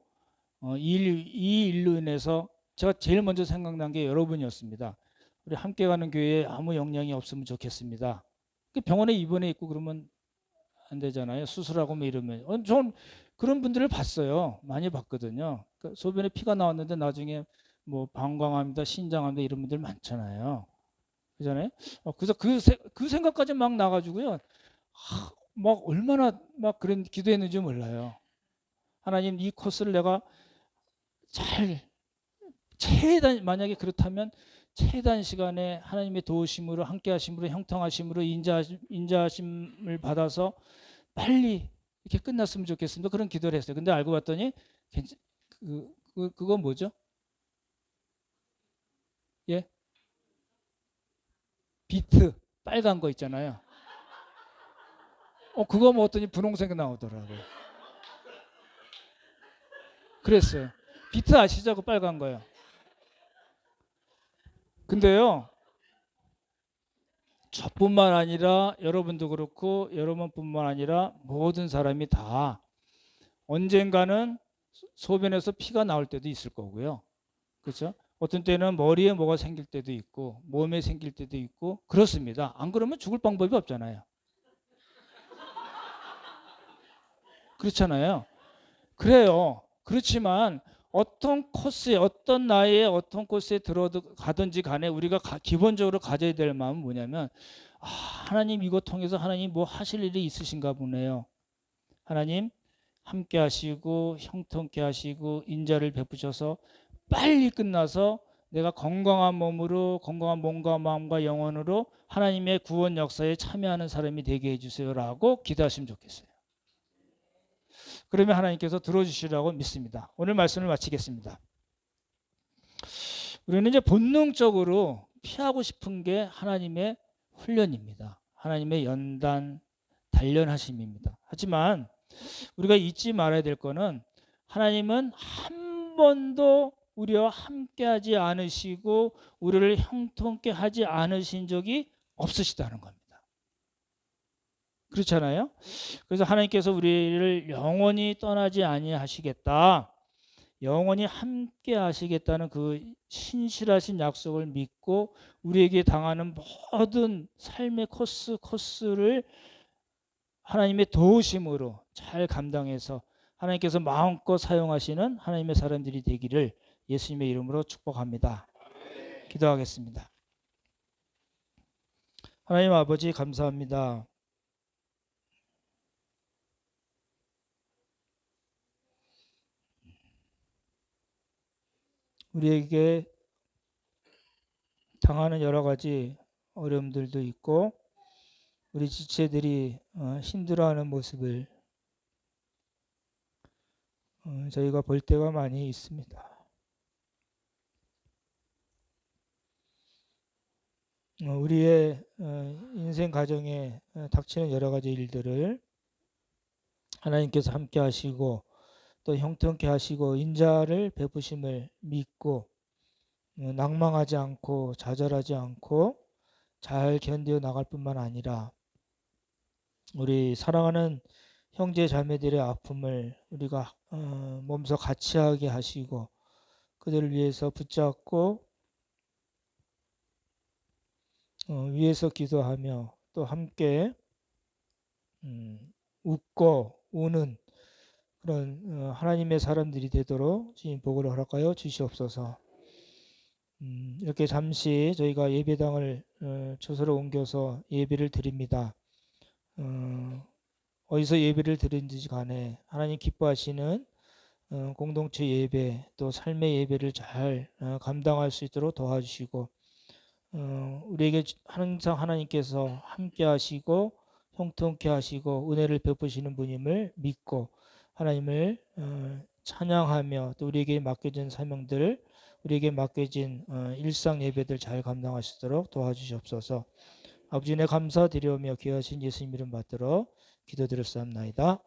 이 일로 인해서 제가 제일 먼저 생각난 게 여러분이었습니다. 우리 함께 가는 교회에 아무 영향이 없으면 좋겠습니다. 병원에 입원해 있고 그러면 안 되잖아요. 수술하고 뭐 이러면. 전 그런 분들을 봤어요. 많이 봤거든요. 그러니까 소변에 피가 나왔는데 나중에 뭐 방광암이다, 신장암이다 이런 분들 많잖아요. 그잖아요. 그래서 그 생각까지 막 나가지고요. 막 얼마나 막 그런 기도했는지 몰라요. 하나님 이 코스를 내가 잘 최단 만약에 그렇다면 최단 시간에 하나님의 도우심으로 함께 하심으로 형통하심으로 인자하심을 받아서 빨리 이렇게 끝났으면 좋겠습니다. 그런 기도를 했어요. 근데 알고 봤더니 그거 뭐죠? 예? 비트 빨간 거 있잖아요. 그거 먹었더니 분홍색 나오더라고요. 그랬어요. 비트 아시죠? 그 빨간 거요. 근데요, 저뿐만 아니라 여러분도 그렇고 여러분뿐만 아니라 모든 사람이 다 언젠가는 소변에서 피가 나올 때도 있을 거고요. 그렇죠? 어떤 때는 머리에 뭐가 생길 때도 있고 몸에 생길 때도 있고 그렇습니다. 안 그러면 죽을 방법이 없잖아요. 그렇잖아요. 그래요. 그렇지만 어떤 코스에 어떤 나이에 어떤 코스에 들어가든지 간에 우리가 기본적으로 가져야 될 마음은 뭐냐면 하나님 이거 통해서 하나님 뭐 하실 일이 있으신가 보네요. 하나님 함께 하시고 형통케 하시고 인자를 베푸셔서 빨리 끝나서 내가 건강한 몸으로 건강한 몸과 마음과 영혼으로 하나님의 구원 역사에 참여하는 사람이 되게 해주세요라고 기도하시면 좋겠어요. 그러면 하나님께서 들어주시라고 믿습니다. 오늘 말씀을 마치겠습니다. 우리는 이제 본능적으로 피하고 싶은 게 하나님의 훈련입니다. 하나님의 연단, 단련하심입니다. 하지만 우리가 잊지 말아야 될 거는 하나님은 한 번도 우리와 함께하지 않으시고 우리를 형통케 하지 않으신 적이 없으시다는 겁니다. 그렇잖아요. 그래서 하나님께서 우리를 영원히 떠나지 아니하시겠다, 영원히 함께 하시겠다는 그 신실하신 약속을 믿고 우리에게 당하는 모든 삶의 코스를 하나님의 도우심으로 잘 감당해서 하나님께서 마음껏 사용하시는 하나님의 사람들이 되기를 예수님의 이름으로 축복합니다. 기도하겠습니다. 하나님 아버지 감사합니다. 우리에게 당하는 여러 가지 어려움들도 있고 우리 지체들이 힘들어하는 모습을 저희가 볼 때가 많이 있습니다. 우리의 인생 가정에 닥치는 여러 가지 일들을 하나님께서 함께 하시고 또 형통케 하시고 인자를 베푸심을 믿고 낭망하지 않고 좌절하지 않고 잘 견뎌 나갈 뿐만 아니라 우리 사랑하는 형제 자매들의 아픔을 우리가 몸소 같이 하게 하시고 그들을 위해서 붙잡고 위에서 기도하며 또 함께 웃고 우는 그런 하나님의 사람들이 되도록 주님 복을 허락하여 주시옵소서. 이렇게 잠시 저희가 예배당을 주소로 옮겨서 예배를 드립니다. 어디서 예배를 드리든지 간에 하나님 기뻐하시는 공동체 예배 또 삶의 예배를 잘 감당할 수 있도록 도와주시고 우리에게 항상 하나님께서 함께 하시고 형통케 하시고 은혜를 베푸시는 분임을 믿고 하나님을 찬양하며 또 우리에게 맡겨진 사명들 우리에게 맡겨진 일상 예배들 잘 감당하시도록 도와주시옵소서. 아버지 내 감사드리오며 귀하신 예수님 이름 받들어 기도드렸사옵나이다.